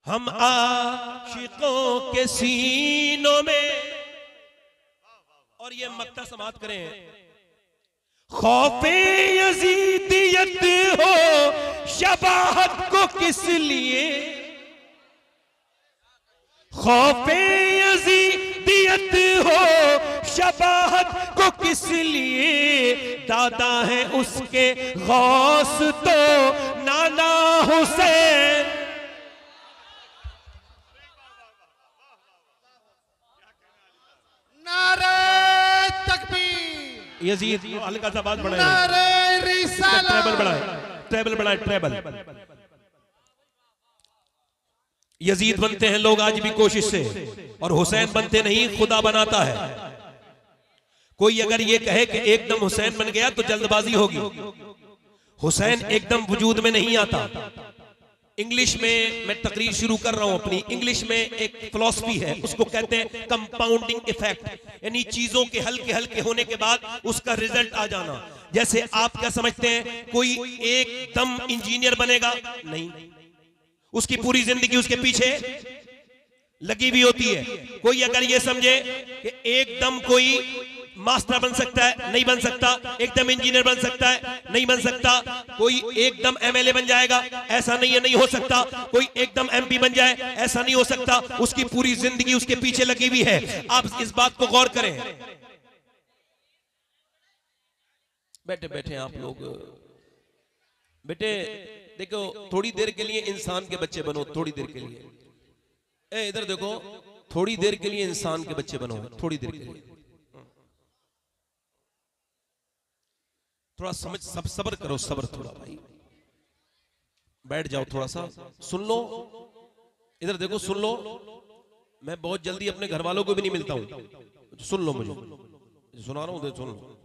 हम आशिकों के सीनों में, और ये मक्ता समाप्त करें, खौफे यजीदियत हो शबाहत को किस लिए, खौफे यजीदियत हो शबाहत को किस लिए, दादा है उसके गौस तो नाना हुसैन। नारे तकबीर, यजीद हल्का सा बात बढ़ाए, नारे रिसालत, ट्रेबल बढ़ाए, ट्रेबल बढ़ाए, ट्रेबल। यजीद बनते हैं लोग आज भी कोशिश से, और हुसैन बनते नहीं, खुदा बनाता है। कोई अगर ये कहे कि एकदम हुसैन बन गया तो जल्दबाजी होगी। हुसैन एकदम वजूद में नहीं आता। इंग्लिश में मैं तकरीर शुरू कर रहा हूं अपनी। इंग्लिश में एक फिलॉसफी है, उसको कहते हैं कंपाउंडिंग इफेक्ट, यानी चीजों के हल्के हल्के होने के बाद उसका रिजल्ट आ जाना। जैसे आप क्या समझते हैं, कोई एकदम इंजीनियर बनेगा? नहीं, उसकी पूरी जिंदगी उसके पीछे लगी हुई होती है। कोई अगर ये समझे कि एकदम कोई मास्टर बन सकता है, नहीं बन सकता। एकदम इंजीनियर बन सकता है, नहीं बन सकता। कोई एकदम एमएलए बन जाएगा, ऐसा नहीं है, नहीं हो सकता। कोई एकदम एमपी बन जाए, ऐसा नहीं हो सकता। उसकी पूरी जिंदगी उसके पीछे लगी हुई है। आप इस बात को गौर करें। बैठे बैठे आप लोग, बेटे देखो, थोड़ी देर के लिए इंसान के बच्चे बनो, थोड़ी देर के लिए। इधर देखो, थोड़ी देर के लिए इंसान के बच्चे बनो, थोड़ी देर के लिए। थोड़ा समझ, सब सब्र करो, सब्र थोड़ा भाई। बैठ जाओ, थोड़ा सा सुन लो। इधर देखो, सुन लो। मैं बहुत जल्दी अपने घर वालों को भी नहीं मिलता हूं, सुन लो, मुझे सुना रहा हूं, सुन लो।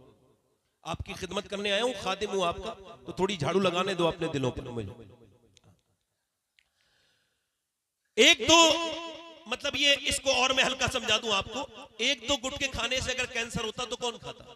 आपकी खिदमत करने आया हूं, खादिम हूं आपका, तो थोड़ी झाड़ू लगाने दो अपने दिलों पर मुझे। एक तो मतलब ये, इसको और मैं हल्का समझा दूं आपको। एक दो गुटके खाने से अगर कैंसर होता तो कौन खाता?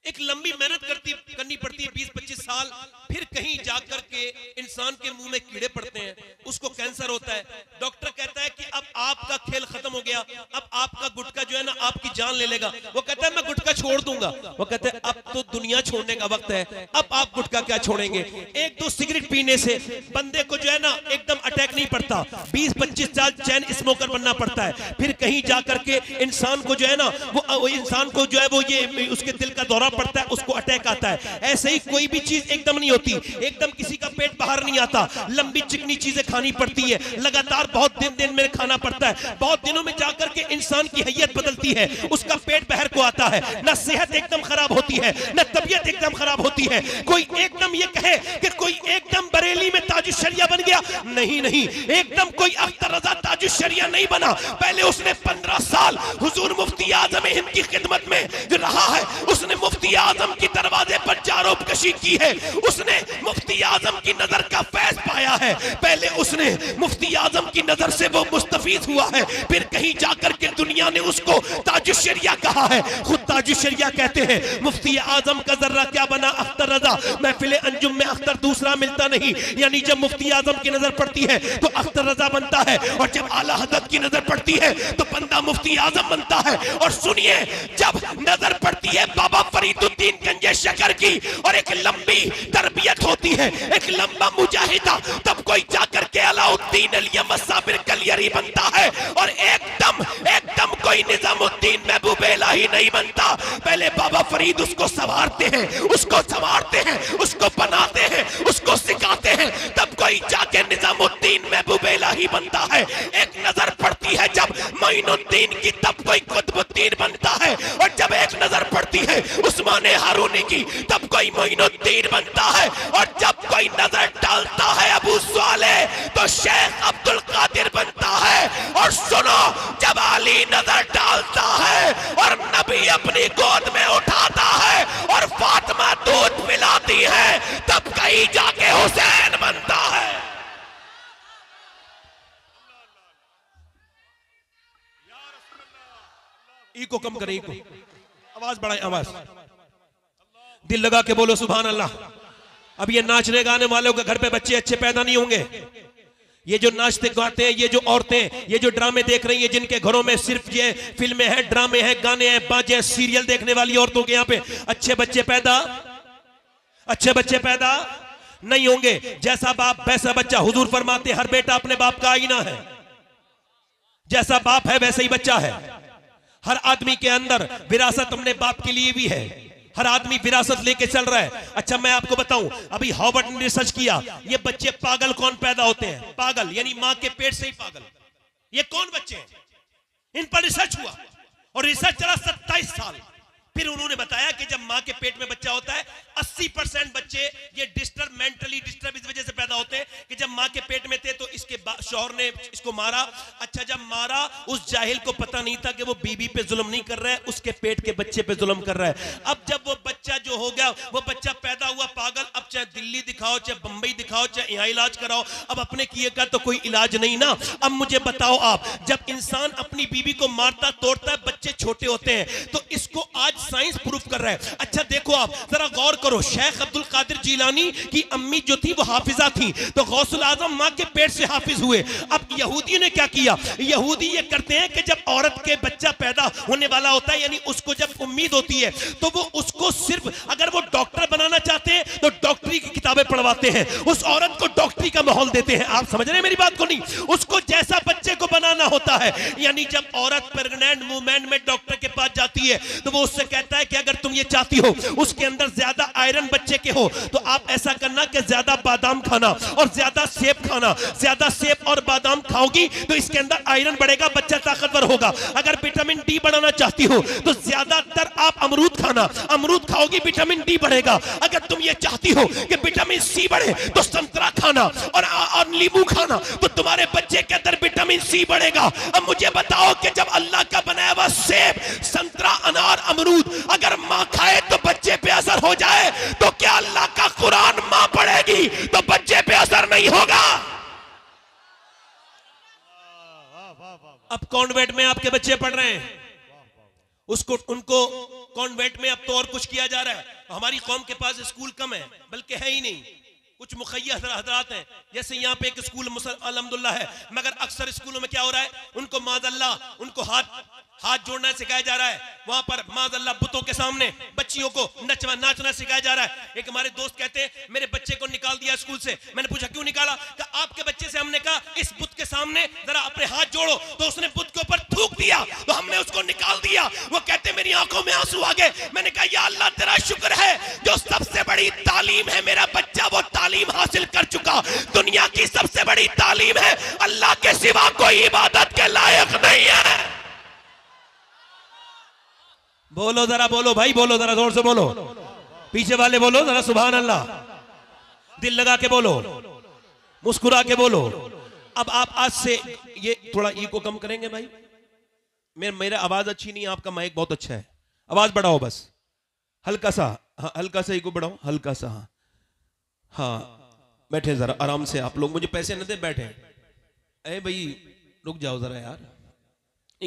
एक लंबी मेहनत करनी पड़ती है, 20-25 साल, फिर कहीं जाकर के इंसान के मुंह में कीड़े पड़ते हैं, उसको कैंसर होता है। डॉक्टर कहता है कि अब आपका खेल खत्म हो गया, अब आपका गुटखा जो है ना आपकी जान ले लेगा। वो कहता है मैं गुटखा छोड़ दूंगा। वो कहते हैं अब तो दुनिया छोड़ने का वक्त है, अब आप गुटखा क्या छोड़ेंगे। एक दो सिगरेट पीने से बंदे को जो है ना एकदम अटैक नहीं पड़ता, 20-25 साल चैन स्मोकर बनना पड़ता है। फिर कहीं जाकर के इंसान को जो है ना, वो इंसान को जो है वो ये उसके दिल का दौरा पड़ता है, उसको अटैक आता है। ऐसे ही कोई भी चीज एकदम नहीं होती, एकदम किसी का पेट बाहर नहीं आता। लंबी चिकनी चीजें खानी पड़ती है, लगातार बहुत दिन में खाना पड़ता है। बहुत दिनों में जाकर के इंसान की हैयत बदलती है, उसका पेट बाहर को आता है, ना सेहत एकदम खराब होती है, ना तबीयत एकदम खराब होती है। कोई एकदम ये कहे कि कोई एकदम बरेली में ताजुश शरिया बन गया, नहीं नहीं, एकदम कोई अख्तर रजा ताजुश शरिया नहीं बना। पहले उसने 15 साल हुजूर मुफ्ती आजम हिंद की खिदमत में रहा है। उसने मुफ्ती आजम की दरवाजे पर जारोब कशी की है, उसने मुफ्ती आजम की नजर का फैज पाया है। पहले उसने मुफ्ती आजम की नजर से वो मुस्तफीद हुआ है, फिर कहीं जाकर के दुनिया ने उसको ताजुश शरिया कहा है। खुद ताजुश शरिया कहते हैं, मुफ्ती आजम का जर्रा क्या बना अख्तर रजा, महफिल अंजुम में अख्तर दूसरा मिलता नहीं। यानी जब मुफ्ती आजम की नजर पड़ती है तो अख्तर रजा बनता है, और जब आला हज़रत की नजर पड़ती है तो बंदा मुफ्ती आजम बनता है। और सुनिए, जब नजर पड़ती है बाबा फरीदुद्दीन गंजे शकर की, और एक लंबी तरबियत होती है, एक लंबा मुजाहिदा, तब कोई जाकर के अलाउद्दीन अलियम साबिर कलियरी बनता है। और एकदम एकदम कोई निजामुद्दीन महबूब इलाही नहीं बनता। पहले बाबा फरीद उसको संवारते हैं, उसको संवारते हैं, उसको बनाते हैं, उसको सिखाते हैं, तब कोई जाके निजामुद्दीन महबूब इलाही बनता है। एक नजर पड़ती है जब मोइनुद्दीन की, तब कोई कुतुबुद्दीन बनता है। और जब एक नजर पड़ती है उस्मान हारूनी की, तब कोई मोइनुद्दीन बनता है। और जब कोई नजर डालता है अबू सालेह, तो शेख अब्दुल कादिर बनता है। और सुनो, जब अली नजर डालता है और नबी अपनी गोद में उठाता है और फातिमा दूध पिलाती है, तब कहीं जाके हुसैन बनता है। इको कम करें, इको, आवाज बढ़ाएं, आवाज दिल लगा के बोलो सुभान अल्लाह। अब ये नाचने गाने वालों के घर पे बच्चे अच्छे पैदा नहीं होंगे, ये जो नाचते गाते हैं, ये जो औरतें, ये जो ड्रामे देख रही हैं, जिनके घरों में सिर्फ ये फिल्में हैं, ड्रामे हैं, गाने हैं, बाजे हैं, सीरियल देखने वाली औरतों के यहाँ पे अच्छे बच्चे पैदा नहीं होंगे। जैसा बाप वैसा बच्चा। हुजूर फरमाते हर बेटा अपने बाप का आईना है, जैसा बाप है वैसे ही बच्चा है। हर आदमी के अंदर विरासत अपने बाप के लिए भी है, हर आदमी विरासत लेके चल रहा है। अच्छा मैं आपको बताऊं, अभी हार्वर्ड ने रिसर्च किया, ये बच्चे पागल कौन पैदा होते हैं? पागल यानी मां के पेट से ही पागल। ये कौन बच्चे हैं? इन पर रिसर्च हुआ और रिसर्च चला 27 साल। फिर उन्होंने बताया कि जब मां के पेट में बच्चा होता है 80% बच्चे ये मेंटली डिस्टर्ब इस वजह से पैदा होते हैं कि जब मां के पेट में थे तो इसके शौहर ने इसको मारा। अच्छा जब मारा उस जाहिल को पता नहीं था कि वो बीबी पे जुल्म नहीं कर रहा है, उसके पेट के बच्चे पे जुल्म कर रहा है। अब जब वो बच्चा जो हो गया, वो बच्चा पैदा हुआ पागल। अब चाहे दिल्ली दिखाओ, चाहे बंबई दिखाओ, चाहे यहाँ इलाज कराओ, अब अपने किए का तो कोई इलाज नहीं ना। अब मुझे बताओ आप, जब इंसान अपनी बीबी को मारता तोड़ता है, बच्चे छोटे होते हैं, तो इसको आज साइंस प्रूफ कर रहा है। अच्छा देखो आप जरा गौर करो, शेख अब्दुल कादिर जीलानी की अम्मी जो थी वो हाफिजा थी, तो गौसुल आजम मां के पेट से हाफिज हुए। अब यहूदियों ने क्या किया? यहूदी ये करते हैं कि जब औरत के बच्चा पैदा होने वाला होता है, यानी उसको जब उम्मीद होती है, तो वो उसको सिर्फ अगर वो डॉक्टर बनाना चाहते हैं तो डॉक्टरी की किताबें पढ़वाते हैं, उस औरत को डॉक्टरी का माहौल देते हैं। आप समझ रहे हैं मेरी बात को? नहीं, उसको जैसा बच्चे को बनाना होता है। यानी जब औरत प्रेग्नेंट मूवमेंट में डॉक्टर के पास जाती है तो वो उससे कहता है कि अगर तुम ये चाहती हो उसके अंदर ज्यादा आयरन बच्चे के हो तो आप ऐसा करना कि ज्यादा बादाम खाना और ज्यादा सेब खाना। ज्यादा सेब और बादाम खाओगी तो इसके अंदर आयरन बढ़ेगा, बच्चा ताकतवर होगा। अगर विटामिन डी बढ़ाना चाहती हो तो ज्यादातर आप अमरूद खाना, अमरूद खाओगी विटामिन डी बढ़ेगा। अगर तुम ये चाहती हो कि विटामिन सी बढ़े तो संतरा खाना और नींबू खाना, तो तुम्हारे बच्चे के अंदर विटामिन सी बढ़ेगा। अब मुझे बताओ कि जब अल्लाह का बनाया हुआ सेब, संतरा, अनार, अमरूद अगर मां खाए तो बच्चे पे असर हो जाए, तो क्या अल्लाह का कुरान मां पढ़ेगी तो बच्चे पे असर नहीं होगा? अब कॉन्वेंट में आपके बच्चे पढ़ रहे हैं, उनको कॉन्वेंट में अब तो और कुछ किया जा रहा है। हमारी कौम के पास स्कूल कम है, बल्कि है ही नहीं। कुछ मुखैया हजरात हैं, जैसे यहाँ पे एक स्कूल अल्हम्दुलिल्लाह है, मगर अक्सर स्कूलों में क्या हो रहा है, उनको माज़अल्लाह उनको हाथ जोड़ना सिखाया जा रहा है। वहां पर माज़अल्लाह बुतों के सामने बच्चियों को नाचना सिखाया जा रहा है। एक हमारे दोस्त कहते हैं मेरे बच्चे को निकाल दिया स्कूल से। मैंने पूछा क्यों निकाला? कि आपके बच्चे से हमने कहा इस बुत के सामने जरा अपने हाथ जोड़ो, तो उसने बुत के ऊपर थूक दिया तो हमने उसको निकाल दिया। वो कहते मेरी आंखों में आंसू आ गए। मैंने कहा या अल्लाह तेरा शुक्र है जो सबसे बड़ी तालीम है मेरा बच्चा वो तालीम हासिल कर चुका। दुनिया की सबसे बड़ी तालीम है अल्लाह के सिवा कोई इबादत के लायक नहीं है। बोलो जरा, बोलो भाई, बोलो जरा जोर से बोलो, पीछे वाले बोलो जरा सुभान अल्लाह, दिल लगा के बोलो, मुस्कुरा के बोलो। अब आप आज से ये थोड़ा ईगो कम करेंगे भाई? मेरा आवाज अच्छी नहीं है, आपका माइक बहुत अच्छा है, आवाज बढ़ाओ बस हल्का सा। हाँ हल्का सा ईगो बढ़ाओ, हल्का सा। हाँ बैठे जरा आराम से, आप लोग मुझे पैसे न दे, बैठे। अरे भाई रुक जाओ जरा यार,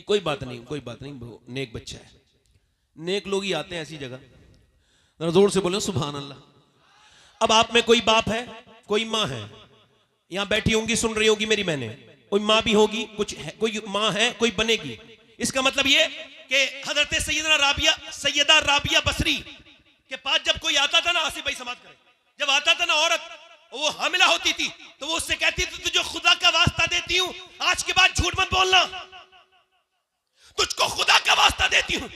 कोई बात नहीं, कोई बात नहीं, नेक बच्चा है, नेक लोग ही आते हैं ऐसी जगह। जोर से बोलो सुभान अल्लाह। अब आप में कोई बाप है, कोई माँ है, यहां बैठी होंगी, सुन रही होगी मेरी मैंने, कोई माँ भी होगी, कुछ है, कोई माँ है, कोई बनेगी। इसका मतलब ये कि हजरत सैयदा राबिया बसरी के पास जब कोई आता था ना, आसिफ भाई समाज करें, जब आता था ना औरत, वो हामिला होती थी तो वो उससे कहती थी तुझे खुदा का वास्ता देती हूं आज के बाद झूठ मत बोलना, तुझको खुदा का वास्ता देती हूं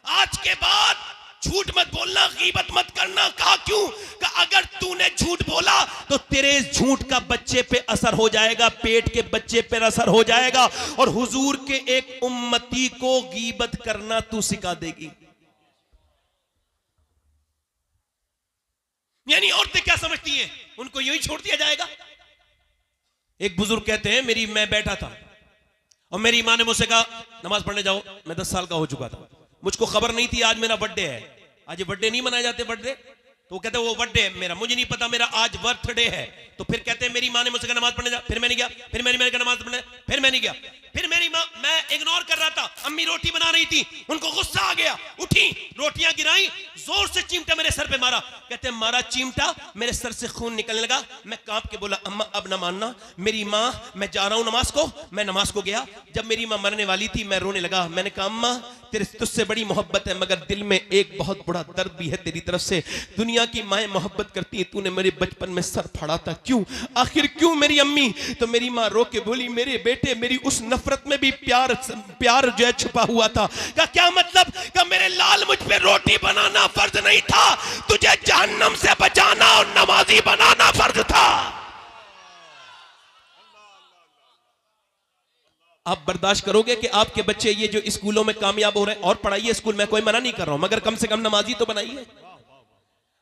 आज के बाद झूठ मत बोलना, गीबत मत करना। कहा क्यों? कि अगर तूने झूठ बोला तो तेरे झूठ का बच्चे पे असर हो जाएगा, पेट के बच्चे पे असर हो जाएगा, और हुजूर के एक उम्मती को गीबत करना तू सिखा देगी। यानी औरतें क्या समझती हैं, उनको यूं ही छोड़ दिया जाएगा। एक बुजुर्ग कहते हैं मैं बैठा था और मेरी माँ ने मुझसे कहा नमाज पढ़ने जाओ। मैं 10 साल का हो चुका था, मुझको खबर नहीं थी आज मेरा बर्थडे है। आज ये बर्थडे नहीं मनाए जाते बर्थडे, तो वो कहते वो बर्थडे है मेरा, मुझे नहीं पता मेरा आज बर्थडे है। तो फिर कहते हैं मेरी माँ ने मुझसे कहा नमाज पढ़ने जा, फिर मैं नहीं गया, फिर मैंने कहा नमाज पढ़ने, फिर मैं नहीं गया। फिर मेरी माँ, मैं इग्नोर कर रहा था, अम्मी रोटी बना रही थी, उनको गुस्सा आ गया, उठी रोटियां गिराई, जोर से चिमटा मेरे सर पे मारा। कहते हैं मारा चिमटा, मेरे सर से खून निकलने लगा। मैं कांप के बोला अम्मा अब ना मानना, मेरी माँ, मैं जा रहा हूं नमाज को। मैं नमाज को गया। जब मेरी माँ मरने वाली थी मैं रोने लगा। मैंने कहा अम्मा तेरे तुझसे बड़ी मोहब्बत है, मगर दिल में एक बहुत बड़ा दर्द भी है तेरी तरफ से। दुनिया की माएँ मोहब्बत करती है, तूने मेरे बचपन में सर फाड़ा था, क्यों, आखिर क्यों मेरी अम्मी? तो मेरी माँ रो के बोली मेरे बेटे, मेरी उस नफरत में भी प्यार जो है छुपा हुआ था। का क्या मतलब? का मेरे लाल मुझ पे रोटी बनाना फर्ज नहीं था, तुझे जहन्नम से बचाना और नमाजी बनाना फर्ज था। आप बर्दाश्त करोगे कि आपके बच्चे ये जो स्कूलों में कामयाब हो रहे हैं, और पढ़ाइए स्कूल में, कोई मना नहीं कर रहा हूं, मगर कम से कम नमाजी तो बनाइए।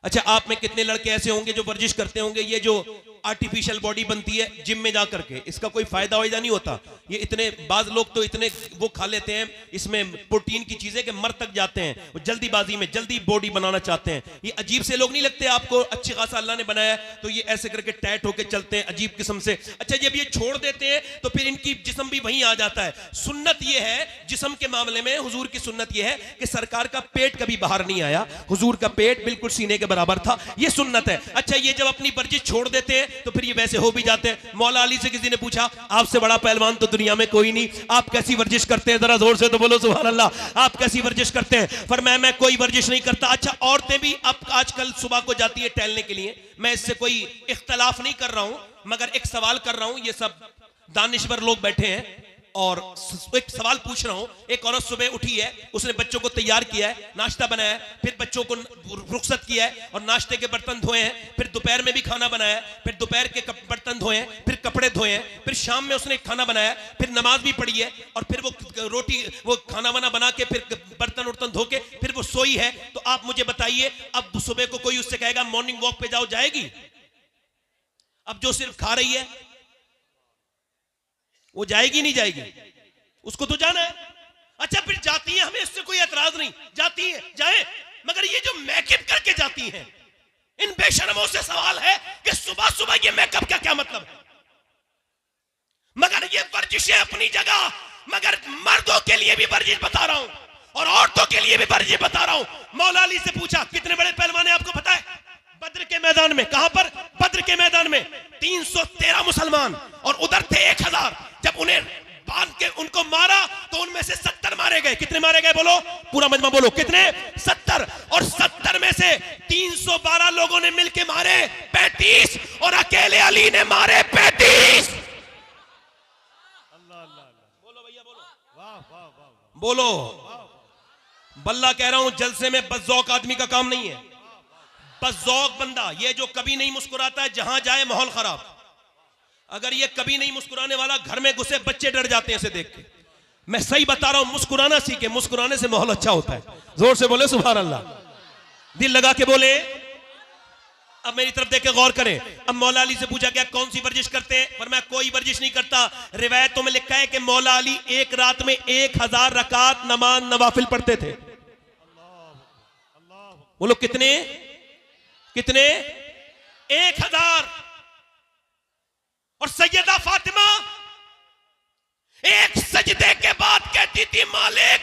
अच्छा, आप में कितने लड़के ऐसे होंगे जो वर्जिश करते होंगे, ये जो आर्टिफिशियल बॉडी बनती है जिम में जा करके, इसका कोई फायदा वायदा नहीं होता। ये इतने बाज लोग तो इतने वो खा लेते हैं इसमें प्रोटीन की चीजें कि मर तक जाते हैं, वो जल्दीबाजी में जल्दी बॉडी बनाना चाहते हैं। ये अजीब से लोग नहीं लगते आपको? अच्छी खासा अल्लाह ने बनाया तो ये ऐसे करके टाइट होके चलते हैं अजीब किस्म से। अच्छा, जब ये छोड़ देते हैं तो फिर इनकी जिस्म भी वहीं आ जाता है। सुन्नत ये है जिस्म के मामले में, हुजूर की सुन्नत ये है कि सरकार का पेट कभी बाहर नहीं आया, हुजूर का पेट बिल्कुल सीने के बराबर था, ये सुन्नत है। अच्छा, ये जब अपनी वर्जिश छोड़ देते हैं तो फिर ये वैसे हो भी जाते हैं। मौला अली से किसी ने पूछा आपसे बड़ा पहलवान तो दुनिया में कोई नहीं, आप कैसी वर्जिश करते हैं? जरा जोर से तो बोलो सुभान अल्लाह। आप कैसी वर्जिश करते हैं? फरमाया मैं कोई वर्जिश नहीं करता। अच्छा, औरतें भी अब आजकल सुबह को जाती है टहलने के लिए, मैं इससे कोई इख्तलाफ नहीं कर रहा हूं, मगर एक सवाल कर रहा हूं। ये सब दानिश्वर लोग बैठे हैं और एक सवाल पूछ रहा हूं। एक औरत सुबह उठी है, उसने बच्चों को तैयार किया है, नाश्ता बनाया है, फिर बच्चों को रुखसत किया है और नाश्ते के बर्तन धोए हैं, फिर दोपहर में भी खाना बनाया है, फिर दोपहर के बर्तन धोए हैं, फिर कपड़े धोए हैं, फिर शाम में उसने खाना बनाया, फिर नमाज भी पढ़ी है और फिर वो रोटी वो खाना वाना बना के फिर बर्तन उर्तन धो के फिर वो सोई है। तो आप मुझे बताइए, अब सुबह को कोई उससे कहेगा मॉर्निंग वॉक पे जाओ, जाएगी? अब जो सिर्फ खा रही है वो जाएगी नहीं जाएगी? उसको तो जाना है। अच्छा, फिर जाती है, हमें इससे कोई एतराज नहीं, जाती है जाए, मगर ये जो मेकअप करके जाती हैं, इन बेशर्मों से सवाल है कि सुबह सुबह ये मेकअप का क्या मतलब है? मगर ये वर्जिशें अपनी जगह, मगर मर्दों के लिए भी वर्जिश बता रहा हूं और औरतों के लिए भी वर्जिश बता रहा हूं। मौला अली से पूछा कितने बड़े पहलवान है आपको पता है? बद्र के मैदान में। कहां पर? बद्र के मैदान में 313 मुसलमान और उधर थे 1000। जब उन्हें बांध के उनको मारा तो उनमें से 70 मारे गए। कितने मारे गए बोलो? पूरा मजमा बोलो, कितने? 70। और 70 में से 312 लोगों ने मिलके मारे 35 और अकेले अली ने मारे 35। बोलो भैया बोलो, वाह वाह वाह बोलो। बल्ला कह रहा हूं, जलसे में बज़ौक आदमी का काम नहीं है। बज़ौक बंदा ये जो कभी नहीं मुस्कुराता है, जहां जाए माहौल खराब। अगर ये कभी नहीं मुस्कुराने वाला, घर में घुसे बच्चे डर जाते हैं इसे देख के। मैं सही बता रहा हूं, मुस्कुराना सीखे, मुस्कुराने से माहौल अच्छा होता है। जोर से बोले सुभान अल्लाह, दिल लगा के बोले। अब मेरी तरफ देख के गौर करें। अब मौला अली से पूछा क्या कौन सी वर्जिश करते हैं? पर मैं कोई वर्जिश नहीं करता। रिवायतों में लिखा है कि मौला अली एक रात में 1000 रकात नमाज नवाफिल पढ़ते थे। बोलो कितने? कितने? 1000। और सैयदा फातिमा एक सजदे के बाद कहती थी मालिक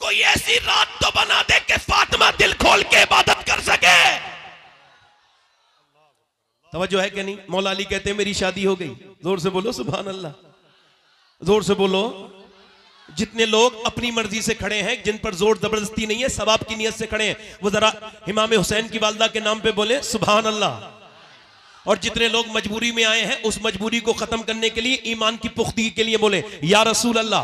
कोई ऐसी रात तो बना दे कि फातिमा दिल खोल के इबादत कर सके। तवज्जो है कि नहीं? मौला अली कहते हैं मेरी शादी हो गई। जोर से बोलो सुभान अल्लाह, जोर से बोलो। जितने लोग अपनी मर्जी से खड़े हैं, जिन पर जोर जबरदस्ती नहीं है, सवाब की नियत से खड़े हैं, वो जरा इमाम हुसैन की वालदा के नाम पे बोले सुभान अल्लाह। और जितने लोग मजबूरी में आए हैं, उस मजबूरी को खत्म करने के लिए, ईमान की पुख्तगी के लिए बोले या रसूल अल्लाह।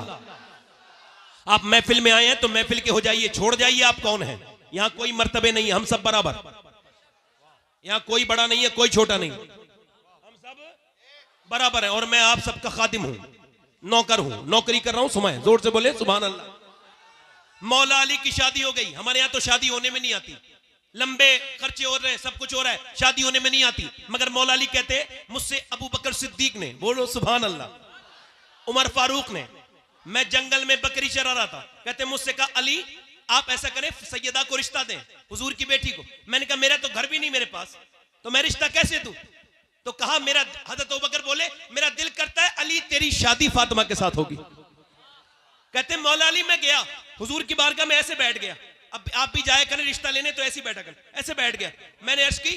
आप महफिल में आए हैं तो महफिल के हो जाइए, छोड़ जाइए आप कौन हैं। यहां कोई मर्तबे नहीं है, हम सब बराबर। यहां कोई बड़ा नहीं है, कोई छोटा नहीं, हम सब बराबर है। और मैं आप सबका खादिम हूं, नौकर हूं, नौकरी कर रहा हूं। सुनाए जोर से बोले सुभान अल्लाह। मौला अली की शादी हो गई। हमारे यहां तो शादी होने में नहीं आती, लंबे खर्चे हो रहे हैं, सब कुछ हो रहा है, शादी होने में नहीं आती। मगर मौला अली कहते मुझसे अबू बकर सिद्दीक ने, बोलो सुभान अल्लाह, उमर फारूक ने, मैं जंगल में बकरी चरा रहा था, कहते मुझसे कहा अली आप ऐसा करें सैयदा को रिश्ता दें, हुजूर की बेटी को। मैंने कहा मेरा तो घर भी नहीं मेरे पास, तो मैं रिश्ता कैसे दूं? तो कहा मेरा, हजरत अबू बकर बोले मेरा दिल करता है अली तेरी शादी फातिमा के साथ होगी। कहते मौला अली मैं गया हुजूर की बारगाह में, ऐसे बैठ गया। अब आप भी जाया करें रिश्ता लेने तो ऐसे ही बैठा करें। ऐसे बैठ गया। मैंने अर्ज की,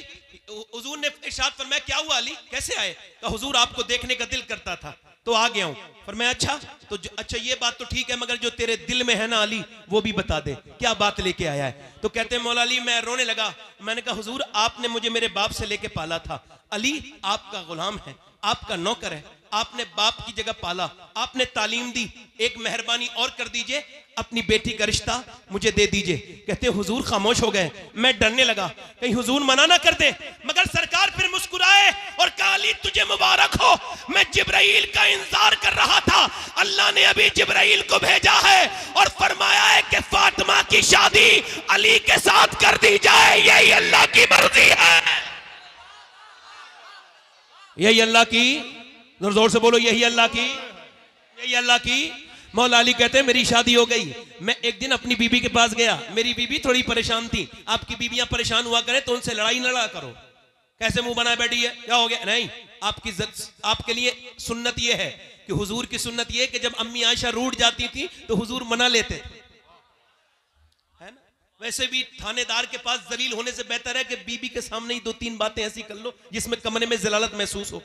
हुजूर ने इरशाद फरमाया क्या हुआ अली, कैसे आए? कहा हुजूर आपको देखने का दिल करता था तो आ गया हूं। फरमाया अच्छा तो अच्छा ये बात तो ठीक है, मगर जो तेरे दिल में है ना अली वो भी बता दे, क्या बात लेके आया है? तो कहते हैं मौला अली मैं रोने लगा। मैंने कहा हुजूर आपने मुझे मेरे बाप से लेके पाला था, अली आपका गुलाम है, आपका नौकर है, आपने बाप की जगह पाला, आपने तालीम दी, एक मेहरबानी और कर दीजिए, अपनी बेटी का रिश्ता मुझे दे दीजिए। कहते हुजूर खामोश हो गए। मैं डरने लगा कहीं हुजूर मना ना कर दे, मगर सरकार फिर मुस्कुराए और कहा अली तुझे मुबारक हो, मैं जिब्राइल का इंतजार कर रहा था, अल्लाह ने अभी जिब्राइल को भेजा है और फरमाया है कि फातिमा की शादी अली के साथ कर दी जाए, यही अल्लाह की मर्जी है, यही अल्लाह की, जोर से बोलो यही अल्लाह की, यही अल्लाह की। मौला अली कहते हैं मेरी शादी हो गई। मैं एक दिन अपनी बीबी के पास गया, मेरी बीबी थोड़ी परेशान थी। आपकी बीबियां परेशान हुआ करें तो उनसे लड़ाई न लड़ा करो। कैसे मुंह बनाए बैठी है, क्या हो गया? नहीं, आपके लिए सुन्नत यह है कि हुजूर की सुन्नत यह है कि जब अम्मी आयशा रूठ जाती थी तो हुजूर मना लेते है ना। वैसे भी थानेदार के पास जलील होने से बेहतर है कि बीबी के सामने ही 2-3 बातें ऐसी कर लो जिसमें कमरे में जलालत महसूस हो।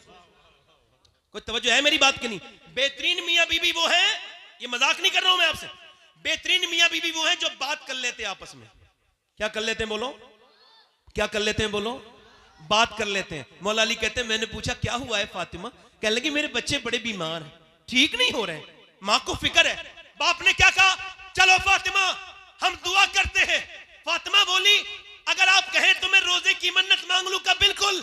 कोई तवज्जो है मेरी बात की नहीं? बेहतरीन मियां बीबी वो है, ये मजाक नहीं कर रहा हूं मैं आपसे, बेहतरीन मियां बीबी वो है जो बात कर लेते हैं आपस में। क्या कर लेते हैं बोलो? क्या कर लेते हैं बोलो? बात कर लेते हैं। मौला अली कहते हैं मैंने पूछा क्या हुआ है फातिमा? कहने लगी मेरे बच्चे बड़े बीमार हैं, ठीक नहीं हो रहे, मां को फिक्र है। बाप ने क्या कहा? चलो फातिमा हम दुआ करते हैं। फातिमा बोली अगर आप कहें तो मैं रोजे की मन्नत मांग लूं का? बिल्कुल।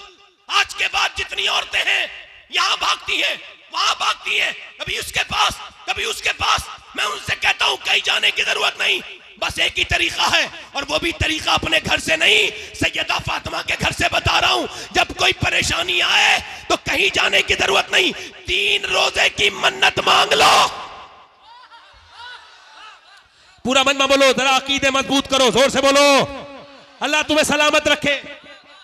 आज के बाद जितनी औरतें हैं यहां भागती हैं, वहां भागती हैं, कभी उसके पास कभी उसके पास, मैं उनसे कहता हूं कहीं जाने की जरूरत नहीं, बस एक ही तरीका है और वो भी तरीका अपने घर से नहीं, सैयदा फातिमा के घर से बता रहा हूं। जब कोई परेशानी आए तो कहीं जाने की जरूरत नहीं, 3 रोजे की मन्नत मांग लो। पूरा मन में बोलो, जरा अकीदे मजबूत करो, जोर से बोलो। अल्लाह तुम्हें सलामत रखे,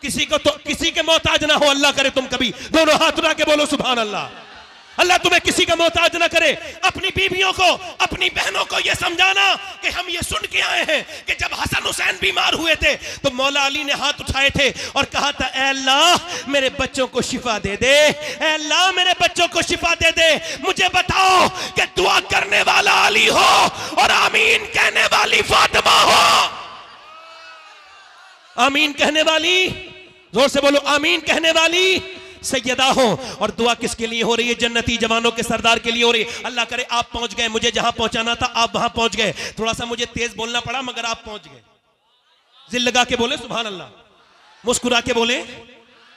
किसी के मोहताज ना हो, अल्लाह करे तुम कभी दोनों हाथ उठा के बोलो सुभान अल्लाह। अल्लाह तुम्हें किसी का मोहताज ना करे। अपनी बीवियों को, अपनी बहनों को यह समझाना कि हम ये सुन के आए हैं कि जब हसन हुसैन बीमार हुए थे तो मौला अली ने हाथ उठाए थे और कहा था ऐ अल्लाह मेरे बच्चों को शिफा दे दे, ऐ अल्लाह मेरे बच्चों को शिफा दे दे। मुझे बताओ कि दुआ करने वाला अली हो और आमीन कहने वाली फातिमा हो। आमीन कहने वाली, जोर से बोलो, आमीन कहने वाली सैयदा हो। और दुआ किसके लिए हो रही है? जन्नती जवानों के सरदार के लिए हो रही है। अल्लाह करे आप पहुंच गए, मुझे जहां पहुंचाना था आप वहां पहुंच गए। थोड़ा सा मुझे तेज बोलना पड़ा मगर आप पहुंच गए। जिल लगा के बोले सुभान अल्लाह, मुस्कुरा के बोले।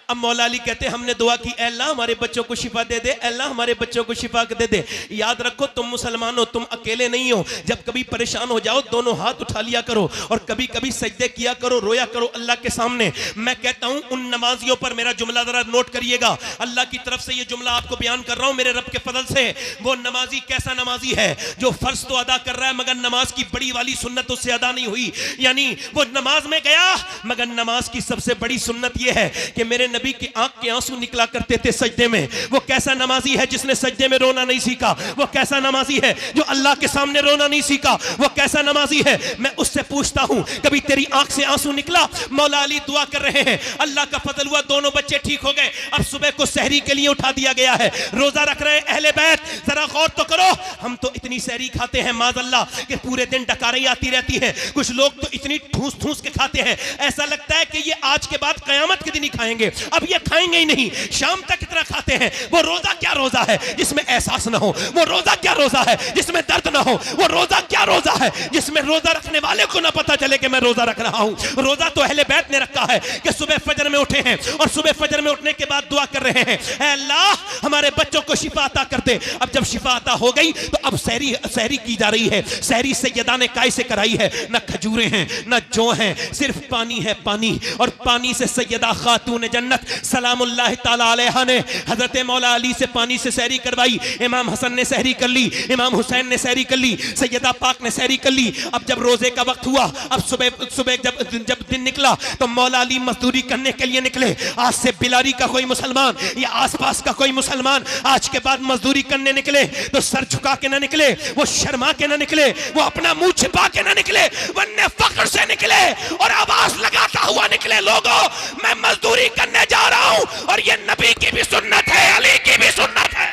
अब मौला अली कहते हमने दुआ की ऐ अल्लाह हमारे बच्चों को शिफा दे दे, ऐ अल्लाह हमारे बच्चों को शिफा दे दे। याद रखो तुम मुसलमान हो, तुम अकेले नहीं हो। जब कभी परेशान हो जाओ दोनों हाथ उठा लिया करो और कभी कभी सजदे किया करो, रोया करो अल्लाह के सामने। मैं कहता हूं उन नमाजियों पर मेरा जुमला जरा नोट करिएगा। अल्लाह की तरफ से ये जुमला आपको बयान कर रहा हूं मेरे रब के फजल से। वो नमाजी कैसा नमाजी है जो फर्ज तो अदा कर रहा है मगर नमाज की बड़ी वाली सुन्नत उससे अदा नहीं हुई। यानी वो नमाज में गया मगर नमाज की सबसे बड़ी सुन्नत यह है कि मेरे नबी की आंख के आंसू निकला करते थे सजदे में। वो कैसा नमाजी है जिसने सजदे में रोना नहीं सीखा? वो कैसा नमाजी है जो अल्लाह के सामने रोना नहीं सीखा? वो कैसा नमाजी है? मैं उससे पूछता हूं कभी तेरी आंख से आंसू निकला? मौला अली दुआ कर रहे हैं, अल्लाह का फजल हुआ दोनों बच्चे ठीक हो गए। अब सुबह को सहरी के लिए उठा दिया गया है, रोजा रख रहे हैं अहले बैत। जरा गौर तो करो, हम तो इतनी सहरी खाते हैं माज़अल्लाह कि पूरे दिन डकारें आती रहती हैं। कुछ लोग तो इतनी ठूस ठूस के खाते हैं ऐसा लगता है कि ये आज के बाद कयामत के दिन ही खाएंगे, अब ये खाएंगे ही नहीं। शाम तक इतना खाते हैं। वो रोजा क्या रोजा है जिसमें एहसास ना हो? वो रोजा क्या रोजा है जिसमें दर्द ना हो? वो रोजा क्या रोजा है जिसमें रोजा रखने वाले को ना पता चले कि मैं रोजा रख रहा हूं? रोजा तो अहले बैत ने रखा है कि सुबह फजर में उठे हैं और सुबह फजर में उठने के बाद दुआ कर रहे हैं ऐ अल्लाह हमारे बच्चों को शिफा अता कर दे। अब जब शिफा अता हो गई तो अब सहरी की जा रही है। सहरी सैयदा ने काय से कराई है? ना खजूरें हैं ना जौ हैं, सिर्फ पानी है पानी। और पानी से सैयदा खातून जन्नत सलामुल्लाह ताला अलैहा ने हजरत मौला अली से पानी से सहरी करवाई। इमाम हसन ने सहरी कर ली, इमाम हुसैन ने सहरी कर ली, सैयदा पाक ने सहरी कर ली। अब जब रोजे का वक्त हुआ, अब सुबह जब दिन निकला तो मौला अली मजदूरी करने के लिए निकले। आज से बिलारी का कोई मुसलमान या आसपास का कोई मुसलमान आज के बाद मजदूरी करने निकले तो सर झुका के ना निकले, वो शर्मा के ना निकले, वो अपना मुंह छिपा के ना निकले, वरना फख्र से निकले और आवाज लगाता हुआ निकले, लोगों मैं मजदूरी करने जा रहा हूं और ये नबी की भी सुन्नत है, अली की भी सुन्नत है।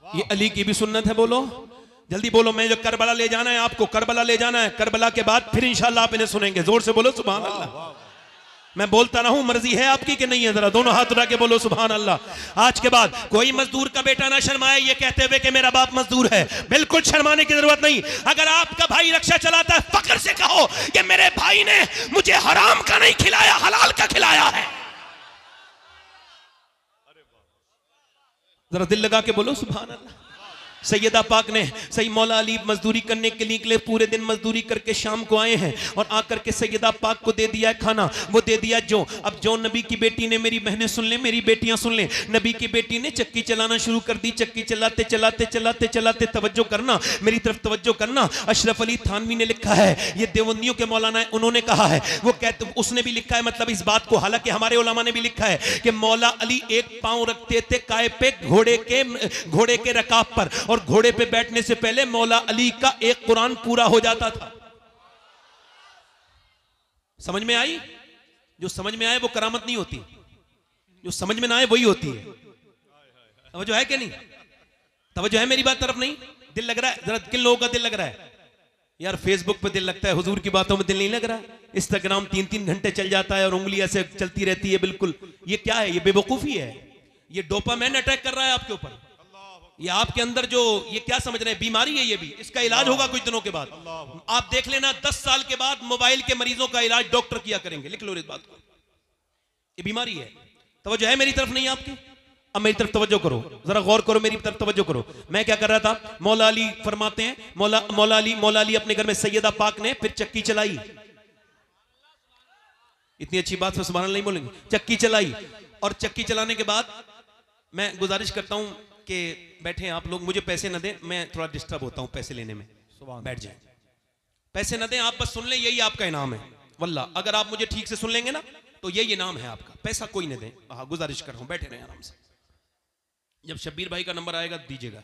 ये अली की भी सुन्नत है। बोलो जल्दी बोलो, मैं जो करबला ले जाना है आपको, करबला ले जाना है, करबला के बाद फिर इंशाल्लाह आप इन्हें सुनेंगे। जोर से बोलो सुभान अल्लाह। मैं बोलता रहूं, मर्जी है आपकी कि नहीं है? जरा दोनों हाथ उठा के बोलो सुभान अल्लाह। आज के बाद कोई मजदूर का बेटा ना शर्माए ये कहते हुए कि मेरा बाप मजदूर है। बिल्कुल शर्माने की जरूरत नहीं। अगर आपका भाई रक्षा चलाता है, फख्र से कहो कि मेरे भाई ने मुझे हराम का नहीं खिलाया, हलाल का खिलाया है। जरा दिल लगा के बोलो सुभान अल्लाह। सैयदा पाक ने सही मौला अली मजदूरी करने के लिए निकले, पूरे दिन मजदूरी करके शाम को आए हैं और आकर के सैयदा पाक को दे दिया है खाना, वो दे दिया जो। अब जो नबी की बेटी ने, मेरी बहनें सुन ले, मेरी बेटियां सुन ले, नबी की बेटी ने चक्की चलाना शुरू कर दी। चक्की चलाते चलाते चलाते चलाते, तवज्जो करना, मेरी तरफ तवज्जो करना, अशरफ अली थानवी ने लिखा है, ये देवबंदियों के मौलाना है, उन्होंने कहा है, वो कहते उसने भी लिखा है मतलब इस बात को, हालांकि हमारे उलमा ने भी लिखा है कि मौला अली एक पांव रखते थे काय पे घोड़े के रकाब पर, और घोड़े पे बैठने से पहले मौला अली का एक कुरान पूरा हो जाता था। समझ में आई? जो समझ में आए वो करामत नहीं होती, जो समझ में ना आए वही होती है। तवज्जो है कि नहीं? तवज्जो है मेरी बात तरफ? नहीं दिल लग रहा है? जरा किन लोगों का दिल लग रहा है यार? फेसबुक पे दिल लगता है, हुजूर की बातों में दिल नहीं लग रहा है। इंस्टाग्राम 3-3 घंटे चल जाता है और उंगली ऐसे चलती रहती है। बिल्कुल ये क्या है? ये बेवकूफी है। ये डोपामाइन अटैक कर रहा है आपके ऊपर। ये आपके अंदर जो ये क्या समझ रहे हैं, बीमारी है ये भी। इसका इलाज होगा कुछ दिनों के बाद। आप देख लेना 10 साल के बाद मोबाइल के मरीजों का इलाज डॉक्टर किया करेंगे। लिख लो इस बात को, ये बीमारी है। तवज्जो है मेरी तरफ? नहीं आपकी? अब मेरी तरफ तवज्जो करो, जरा गौर करो, मेरी तरफ तवज्जो करो। मैं क्या कर रहा था? मौला अली फरमाते हैं, मौला अली अपने घर में सैयदा पाक ने फिर चक्की चलाई। इतनी अच्छी बात से सुभान अल्लाह नहीं बोलेंगे। चक्की चलाई और चक्की चलाने के बाद मैं गुजारिश करता हूं कि बैठे आप लोग, मुझे पैसे न दें, मैं थोड़ा डिस्टर्ब होता हूं पैसे लेने में। बैठ जाए, पैसे न दें, आप बस सुन लें, यही आपका इनाम है। वल्लाह अगर आप मुझे ठीक से सुन लेंगे ना तो यही इनाम है आपका। पैसा कोई न दें, हाँ गुजारिश कर रहा हूं, बैठे रहें आराम से। जब शब्बीर भाई का नंबर आएगा दीजिएगा,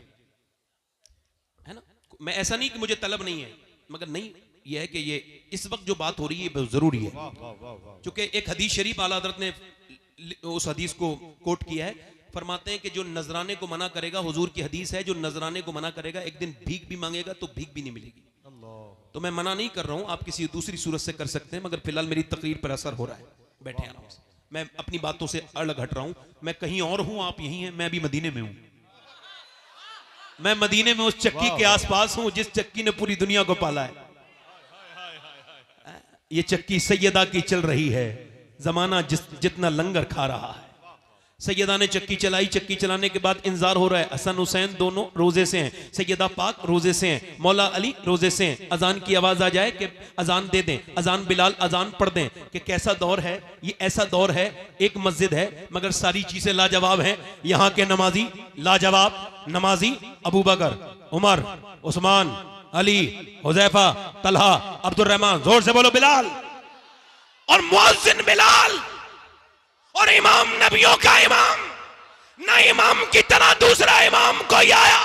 है ना? मैं ऐसा नहीं कि मुझे तलब नहीं है, मगर नहीं यह है कि ये इस वक्त जो बात हो रही है बहुत जरूरी है। क्योंकि एक हदीस शरीफ आला हज़रत ने उस हदीस को कोट किया है, फरमाते हैं कि जो नजराने को मना करेगा, हुजूर की हदीस है, जो नजराने को मना करेगा एक दिन भीख भी मांगेगा तो भीख भी नहीं मिलेगी। तो मैं मना नहीं कर रहा हूं, आप किसी दूसरी सूरत से कर सकते हैं, मगर फिलहाल मेरी तकरीर पर असर हो रहा है। बैठे आराम से, मैं अपनी बातों से अलग हट रहा हूं। मैं कहीं और हूं, आप यहीं हैं, मैं अभी मदीने में हूं। मैं मदीने में उस चक्की के आसपास हूं जिस चक्की ने पूरी दुनिया को पाला है। ये चक्की सैयदा की चल रही है, जमाना जितना लंगर खा रहा है। सैयदा ने चक्की चलाई, चक्की चलाने के बाद इंतजार हो रहा है। हसन हुसैन दोनों रोजे से हैं, सैयदा पाक रोजे से हैं, मौला अली रोजे से हैं। अजान की आवाज आ जाए कि अजान दे दें, अजान बिलाल अजान पढ़ दें। कि कैसा दौर है ये? ऐसा दौर है, एक मस्जिद है मगर सारी चीजें लाजवाब हैं। यहाँ के नमाजी लाजवाब नमाजी, अबू बकर, उमर, उस्मान, अली, हुजैफा, तलहा, अब्दुर्रहमान। जोर से बोलो बिलाल। और मुअज्जिन बिलाल, और इमाम नबियों का इमाम। ना इमाम की तरह दूसरा इमाम कोई आया,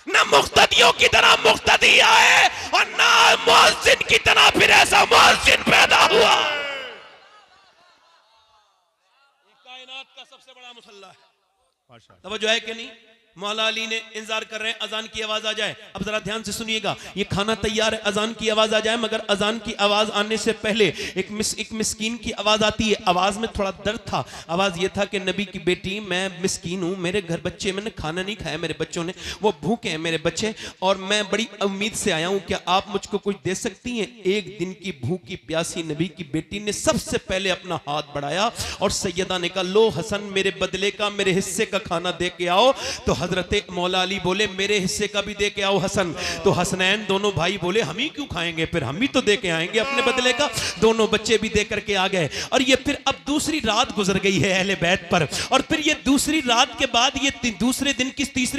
ना मुक्तदियों की तरह मुक्तदी आए, और ना मुअज्जिन की तरह फिर ऐसा मुअज्जिन पैदा हुआ। कायनात का सबसे बड़ा मुसल्ला है। तवज्जो है कि नहीं? मौला अली ने इंतजार कर रहे हैं अजान की आवाज आ जाए। अब जरा ध्यान से सुनिएगा, ये खाना तैयार है, अजान की आवाज आ जाए, मगर अजान की आवाज आने से पहले एक मिस्कीन की आवाज आती है। आवाज में थोड़ा दर्द था। आवाज ये था कि नबी की बेटी, मैं मिस्कीन हूं, मेरे घर बच्चे, मैंने खाना नहीं खाया, मेरे बच्चों ने, वो भूखे हैं मेरे बच्चे, और मैं बड़ी उम्मीद से आया हूं, क्या आप मुझको कुछ दे सकती हैं? एक दिन की भूखी प्यासी नबी की बेटी ने सबसे पहले अपना हाथ बढ़ाया और सैयदा ने कहा, लो हसन मेरे बदले का, मेरे हिस्से का खाना दे के आओ। तो हजरत मौला अली बोले मेरे हिस्से का भी दे के आओ हसन। तो हसनैन दोनों भाई बोले हम ही क्यों खाएंगे, फिर हम भी तो दे के आएंगे अपने बदले का। दोनों बच्चे भी दे करके आ गए। और ये फिर अब दूसरी रात गुजर गई है अहले बैत पर। और फिर ये दूसरी रात के बाद ये तीसरे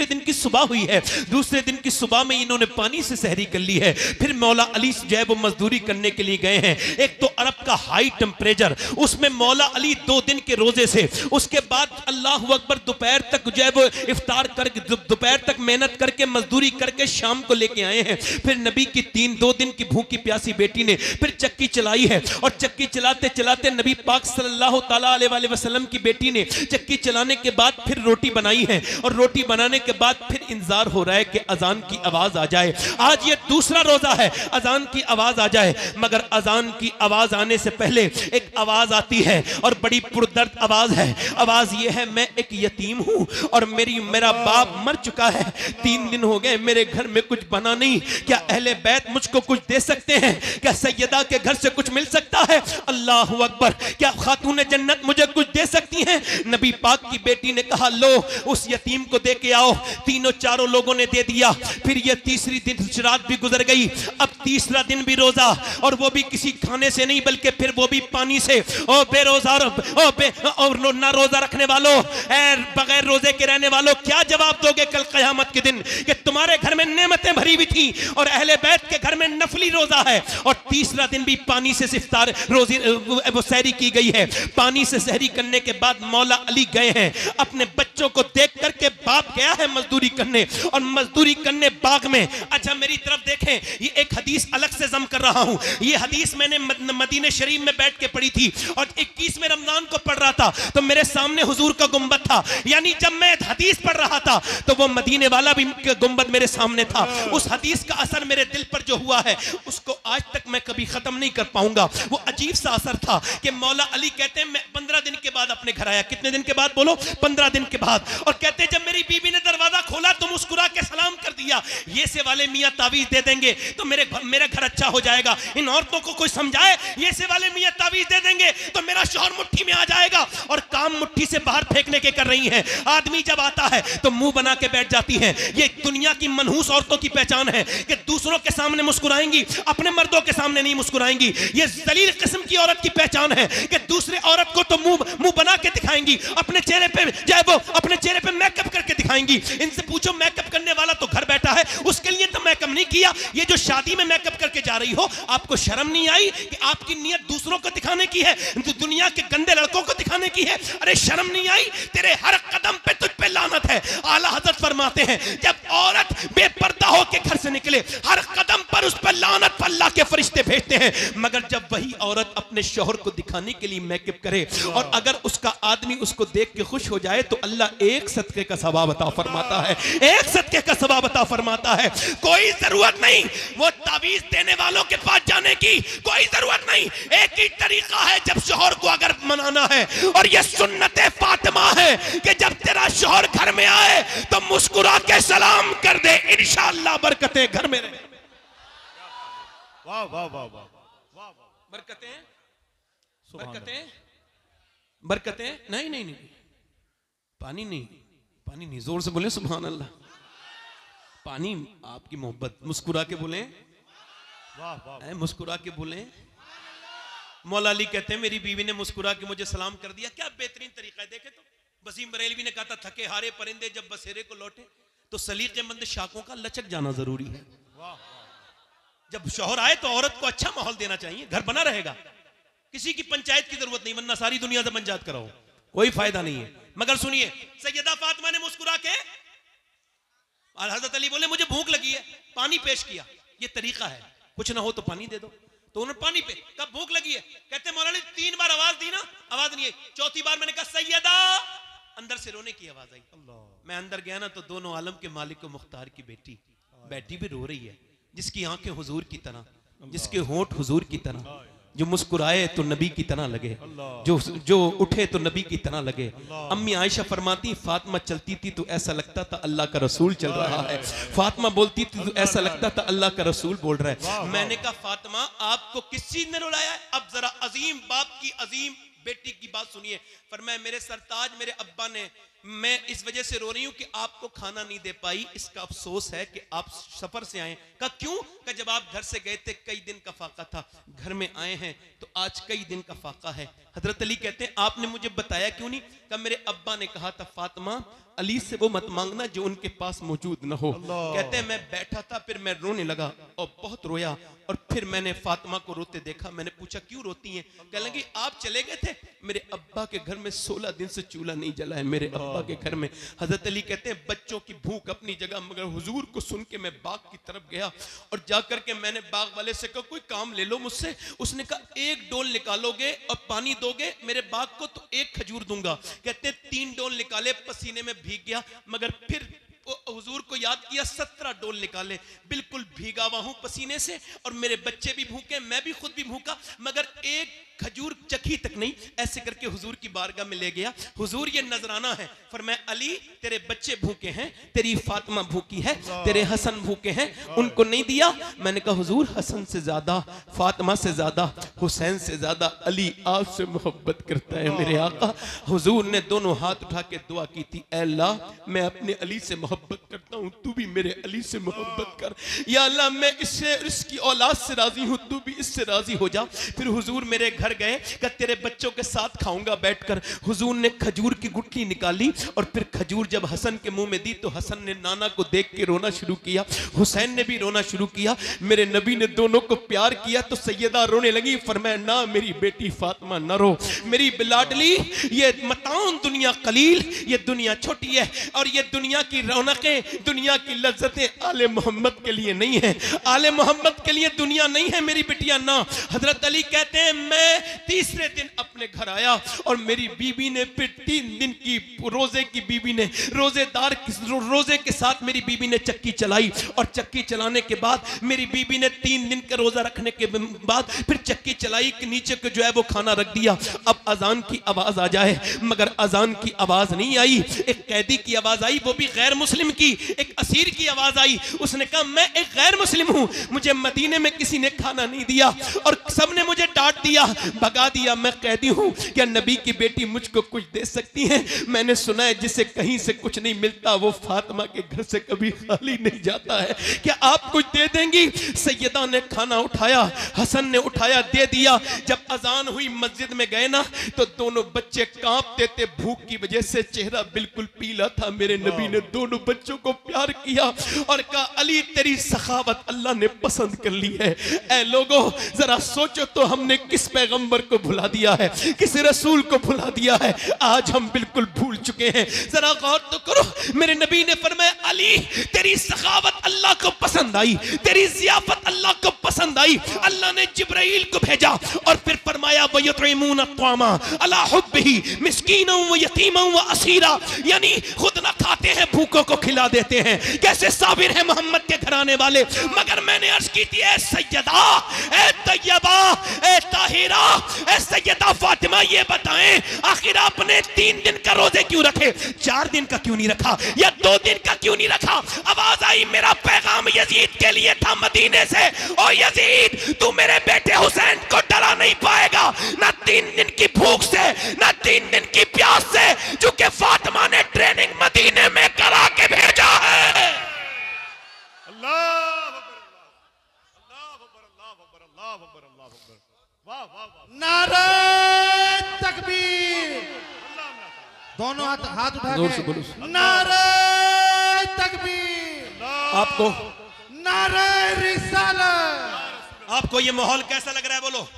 दिन की सुबह हुई है। दूसरे दिन की सुबह में इन्होंने पानी से सहरी कर ली है। फिर मौला अली जो है वो मजदूरी करने के लिए गए हैं। एक तो अरब का हाई टेम्परेचर, उसमें मौला अली 2 दिन के रोजे से, उसके बाद अल्लाह अकबर दोपहर तक जो है वो इफ्तार करके दोपहर तक मेहनत करके मजदूरी करके शाम को लेके आए हैं। फिर नबी की 2 दिन की भूखी प्यासी बेटी ने फिर चक्की चलाई है। और चक्की चलाते चलाते नबी पाक सल्लल्लाहु ताला अलैहि वसल्लम की बेटी ने चक्की चलाने के बाद फिर रोटी बनाई है। और रोटी बनाने के बाद फिर इंतजार हो रहा है कि अजान की आवाज आ जाए। आज ये दूसरा रोजा है, अजान की आवाज आ जाए। मगर अजान की आवाज आने से पहले एक आवाज आती है और बड़ी पुरदर्द आवाज है। आवाज ये है, मैं एक यतीम हूं और मेरा बाप मर चुका है। 3 दिन हो गए मेरे घर में कुछ बना नहीं। क्या अहले बैत मुझको कुछ दे सकते हैं? क्या सैयदा के घर से कुछ मिल सकता है? अल्लाह अकबर, क्या खातून जन्नत मुझे कुछ दे सकती हैं? नबी पाक की बेटी ने कहा लो उस यतीम को दे के आओ। तीनों चारों लोगों ने दे दिया। फिर ये तीसरी दिन रात भी गुजर गई। अब तीसरा दिन भी रोजा, और वो भी किसी खाने से नहीं बल्कि फिर वो भी पानी से। ओ बेरोजार और ना रोजा रखने वालों, बगैर रोजे के रहने वालों, क्या जवाब दोगे कल क़यामत के दिन कि तुम्हारे घर में नेमतें भरी हुई थी और अहले बैत के घर में नफली रोजा है। और तीसरा दिन भी पानी से इफ्तार रोजी वो सहरी की गई है। पानी से सहरी करने के बाद मौला अली गए हैं अपने बच्चों को देख करके। बाप गया है मजदूरी करने और मजदूरी करने बाग में। अच्छा मेरी तरफ देखें, ये एक हदीस अलग से जम कर रहा हूं। ये हदीस मैंने मदीने शरीफ में बैठ के पढ़ी थी और 21वें रमजान को पढ़ रहा था। तो मेरे सामने हुजूर का गुंबद था, यानी जब मैं हदीस पढ़ रहा था तो वो मदीने वाला भी गुंबद मेरे सामने था। उस हदीस का असर मेरे दिल पर जो हुआ है उसको आज तक मैं कभी खत्म नहीं कर पाऊंगा। वो अजीब सा असर था कि मौला अली कहते हैं मैं 15 दिन के बाद अपने घर आया। कितने दिन के बाद बोलो? 15 दिन के बाद। और कहते जब मेरी बीबी ने दरवाजा खोला तो मुस्कुरा के सलाम कर दिया। ये से वाले मियां तावीज दे देंगे तो मेरा घर अच्छा हो जाएगा। इन औरतों को कोई समझाए, ये से वाले मियां तावीज दे देंगे तो मेरा शौहर मुट्ठी में आ जाएगा। और काम मुट्ठी से बाहर फेंकने के कर रही हैं। आदमी जब आता है तो मुंह बना के बैठ जाती हैं। ये दुनिया की मनहूस औरतों की पहचान है कि दूसरों के सामने मुस्कुराएंगी, अपने मर्दों के सामने नहीं मुस्कुराएंगी। ये जलील किस्म की औरत की पहचान है कि दूसरे औरत को तो मुंह बना के दिखाएंगी, अपने चेहरे पे चाहे वो अपने चेहरे पे मेकअप करके दिखाएंगी। इनसे पूछो मेकअप करने वाला तो घर बैठा है, उसके लिए तो मेकअप नहीं किया। ये जो शादी में मेकअप करके जा रही हो, आपको शर्म नहीं आई कि आपकी नियत दूसरों को दिखाने की है, दुनिया के गंदे लड़कों को दिखाने की है? अरे शर्म नहीं आई? तेरे हर कदम पे तुझ पे लानत है। आला हजरत फरमाते हैं जब औरत बेपर्दा होकर घर से निकले हर कदम पर उस पर लानत अल्लाह के फरिश्ते भेजते हैं। मगर जब वही औरत अपने शौहर को दिखाने के लिए मेकअप करे और अगर उसका आदमी उसको देख के खुश हो जाए तो अल्लाह एक सदके का सवाब अता फरमाता है। एक सदके का सवाब अता फरमाता है। कोई जरूरत नहीं वो तावीज देने वालों के पास जाने की, कोई जरूरत नहीं। एक ही तरीका है जब शौहर को अगर मनाना है, और ये सुन्नत फातिमा है कि जब तेरा शौहर घर में आए तो मुस्कुरा के सलाम कर दे, इंशाअल्लाह बरकतें घर में रहे। वाह वाह वाह वाह वाह, बरकतें बरकतें बरकतें नहीं पानी नहीं, जोर से बोले सुभान अल्लाह। पानी आपकी मोहब्बत, मुस्कुरा के बोले, वाह वाह, मुस्कुरा के बोले। मौला अली कहते हैं मेरी बीवी ने मुस्कुरा के मुझे सलाम कर दिया। क्या बेहतरीन तरीका है। देखे तो वसीम बरेलवी ने कहा था थके हारे परिंदे जब बसेरे को लौटे, तो सलीकेमंद शाखों का लचक जाना जरूरी है। जब शौहर आए तो औरत को अच्छा माहौल देना चाहिए, घर बना रहेगा। किसी की पंचायत की जरूरत नहीं, वरना सारी दुनिया से पंचायत कराओ, कोई फायदा नहीं है। मगर सुनिए, सैयदा फातिमा ने मुस्कुरा के, हजरत अली बोले मुझे भूख लगी है, पानी पेश किया। ये तरीका है, कुछ ना हो तो पानी दे दो। तो उन्होंने पानी पे, कब भूख लगी है? कहते मौलाना 3 बार आवाज दी ना, आवाज नहीं आई। 4थी बार मैंने कहा सैयदा, अंदर से रोने की आवाज आई। मैं अंदर गया ना तो दोनों आलम के मालिक को मुख्तार की बेटी बैठी भी रो रही है, जिसकी आंखें हुजूर की तरह, जिसके होंठ हुजूर की तरह, जो मुस्कुराए तो नबी की तरह लगे, जो उठे तो नबी की तरह लगे। अम्मी आयशा फरमाती फातिमा चलती थी तो ऐसा लगता था अल्लाह का रसूल चल रहा है। फातिमा बोलती थी तो ऐसा लगता था अल्लाह का रसूल बोल रहा है। मैंने कहा फातिमा आपको किस चीज ने रुलाया है? अब जरा अजीम बाप की अजीम बेटी की बात सुनिए। फरमाया मेरे सरताज मेरे अब्बा ने मैं इस वजह से रो रही हूं कि आपको खाना नहीं दे पाई, इसका अफसोस है कि आप सफर से आए। कहा क्यों? कि जब आप घर से गए थे कई दिन का फाका था, घर में आए हैं तो आज कई दिन का फाका है। हजरत अली कहते हैं आपने मुझे बताया क्यों नहीं? कहा मेरे अब्बा ने कहा था फातिमा अली से वो मत मांगना जो उनके पास मौजूद न हो। कहते हैं मैं बैठा था, फिर मैं रोने लगा और बहुत रोया, और फिर मैंने फातिमा को रोते देखा। मैंने पूछा क्यों रोती हैं? कहने लगी आप चले गए थे, मेरे अब्बा के घर में 16 दिन से चूल्हा नहीं जला है मेरे अब्बा के घर में। हजरत अली कहते हैं बच्चों की भूख अपनी जगह, मगर हुजूर को सुन के मैं बाग की तरफ गया और जाकर के मैंने बाग वाले से कहा कोई काम ले लो मुझसे। उसने कहा एक डोल निकालोगे और पानी दोगे मेरे बाग को तो एक खजूर दूंगा। कहते 3 डोल निकाले, पसीने में भीग गया, मगर फिर हुजूर को याद किया, 17 डोल निकाले, बिल्कुल भीगा हुआ हूं पसीने से, और मेरे बच्चे भी भूखे, मैं भी खुद भी भूखा, मगर एक खजूर चखी तक नहीं। ऐसे करके हुजूर की बारगाह में ले गया। हुजूर ये नजराना है, फरमाया अली तेरे बच्चे भूखे हैं, तेरी फातिमा भूखी है, तेरे हसन भूखे हैं, उनको नहीं दिया। मैंने कहा हुजूर हसन से ज्यादा, फातिमा से ज्यादा, हुसैन से ज्यादा अली आपसे मोहब्बत करता है मेरे आका। हुजूर ने दोनों हाथ उठा के दुआ की थी, ऐ अल्लाह मैं अपने अली से मोहब्बत करता हूं, तू भी मेरे अली से मोहब्बत कर। या अल्लाह मैं इससे, इसकी औलाद से राजी हूं, तू भी इससे राजी हो जा। फिर हुजूर मेरे घर गए, कि तेरे बच्चों के साथ खाऊंगा बैठकर। हुजूर ने खजूर की गुठली निकाली और फिर खजूर जब हसन के मुंह में दी तो हसन ने नाना को देख के रोना शुरू किया, हुसैन ने भी रोना शुरू किया। मेरे नबी ने दोनों को प्यार किया तो सैयदा रोने लगी। फरमाया ना मेरी बेटी फातिमा न रो, मेरी बिलाडली, ये मताउन दुनिया कलील, ये दुनिया छोटी है और ये दुनिया की रौनकें, दुनिया की लज्जतें आले मोहम्मद के लिए नहीं है, आले मोहम्मद के लिए दुनिया नहीं है मेरी बिटिया ना। हजरत अली कहते हैं मैं तीसरे दिन अपने घर आया और मेरी बीबी ने फिर 3 दिन की रोजे की बीबी ने रोजेदार रोजे के साथ मेरी बीबी ने चक्की चलाई, और चक्की चलाने के बाद मेरी बीबी ने 3 दिन का रोजा रखने के बाद फिर चक्की चलाई कि नीचे को जो है वो खाना रख दिया। अब अजान की आवाज आ जाए, मगर अजान की आवाज नहीं आई, एक कैदी की आवाज आई, वो भी गैर मुस्लिम की, एक असीर की आवाज आई। उसने कहा मैं एक गैर मुस्लिम हूं, मुझे मदीने में किसी ने खाना नहीं दिया और सबने मुझे डांट दिया, भगा दिया, मैं कैदी हूं, क्या नबी की बेटी मुझको कुछ दे सकती है? मैंने सुना है जिसे कहीं से कुछ नहीं मिलता वो फातिमा के घर से कभी खाली नहीं जाता है, क्या आप कुछ दे देंगी? सैयदा ने खाना उठाया, हसन ने उठाया, दे दिया। जब अजान हुई मस्जिद में गए ना तो दोनों बच्चे कांपते थे भूख की वजह से, चेहरा बिल्कुल पीला था। मेरे नबी ने दोनों बच्चों को प्यार किया और कहा अली तेरी सखावत अल्लाह ने पसंद कर ली है। ऐ लोगों जरा सोचो तो हमने किस पैगंबर को भुला दिया है, किस रसूल को भुला दिया है, आज हम बिल्कुल भूल चुके हैं। जरा गौर तो करो, मेरे नबी ने फरमाया अली तेरी सखावत अल्लाह को पसंद आई, तेरी जियाफत अल्लाह को पसंद आई। अल्लाह ने जिब्राइल को भेजा और फिर फरमाया वयुतइमून अत्वामा अला हुब्बिही मिस्कीना व यतीमा व असीरा, यानी खुद ना खाते हैं भूखों को खिला देते हैं। कैसे साबिर है मोहम्मद के घराने वाले। मगर मैंने अर्ज की थी ए सैयदा, ए तैयबा, ए ताहिरा, ए सैयदा फातिमा ये बताएं आखिर आपने 3 दिन का रोजे क्यों रखे, 4 दिन का क्यों नहीं रखा, या 2 दिन का क्यों नहीं रखा? आवाज आई मेरा पैगाम यजीद के लिए था मदीने से, ओ यजीद तू मेरे बेटे हुसैन को डरा नहीं पाएगा, ना 3 दिन की भूख से, ना 3 दिन की प्यास से, चूंकि फातिमा ने ट्रेनिंग मदीने में करा के भेजा है। नारे तकबीर, दोनों हाथ उठा के नारे तकबीर, आपको नारे रिसालत। आपको ये माहौल कैसा लग रहा है? बोलो।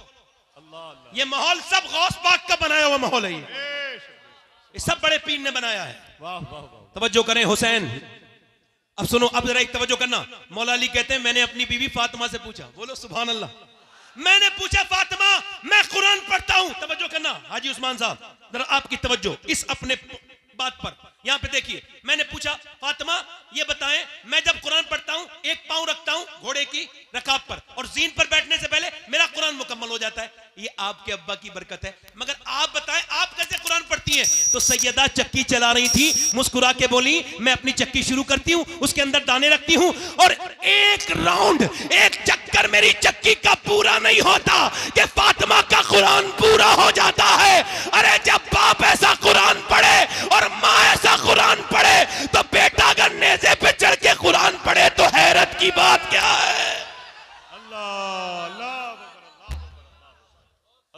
ये माहौल सब गौस पाक का बनाया हुआ माहौल है, ये सब बड़े पीर ने बनाया है। तवज्जो करें हुसैन, अब सुनो, अब जरा एक तवज्जो करना। मौला अली कहते हैं मैंने अपनी बीवी फातिमा से पूछा, बोलो सुभान अल्लाह, मैंने पूछा फातिमा मैं कुरान पढ़ता हूं, तवज्जो करना हाजी उस्मान साहब, जरा आपकी तवज्जो इस अपने बात पर, यहां पे देखिए। मैंने पूछा फातिमा ये बताएं मैं जब कुरान पढ़ता हूं एक पांव रखता हूं घोड़े की रकाब पर और जीन पर बैठने से पहले मेरा कुरान मुकम्मल हो जाता है, ये आपके अब्बा की बरकत है, मगर आप बताएं आप कैसे कुरान पढ़ती हैं? तो सैयदा चक्की चला रही थी, मुस्कुरा के बोली मैं अपनी चक्की शुरू करती हूं, उसके अंदर दाने रखती हूं और एक राउंड, एक चक्कर मेरी चक्की का पूरा नहीं होता कि फातिमा का कुरान पूरा हो जाता है। अरे जब बाप ऐसा कुरान पढ़े और माँ ऐसा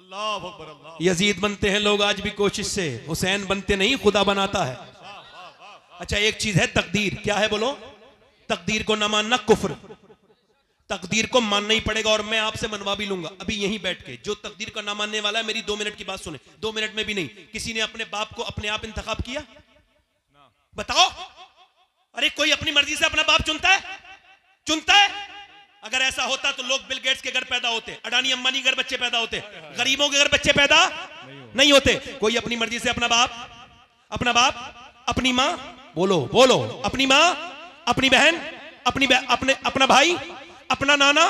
अल्लाह अकबर अल्लाह। यजीद बनते हैं लोग आज भी कोशिश से, हुसैन बनते नहीं, खुदा बनाता है। अच्छा एक चीज है तकदीर, क्या है बोलो? तकदीर को ना मानना कुफ्र, तकदीर को मानना ही पड़ेगा। और मैं आपसे मनवा भी लूंगा अभी यहीं बैठ के, जो तकदीर को ना मानने वाला है मेरी 2 मिनट की बात सुने, 2 मिनट में भी नहीं। किसी ने अपने बाप को अपने आप इंतखाब किया? बताओ। अरे कोई अपनी मर्जी से अपना बाप चुनता है? चुनता है? अगर ऐसा होता तो लोग बिल गेट्स के घर पैदा होते, अडानी अंबानी के घर बच्चे पैदा होते, गरीबों के घर बच्चे पैदा नहीं होते। कोई अपनी मर्जी से अपना बाप, अपनी माँ, बोलो बोलो, अपनी माँ, अपनी बहन, अपना भाई, अपना नाना,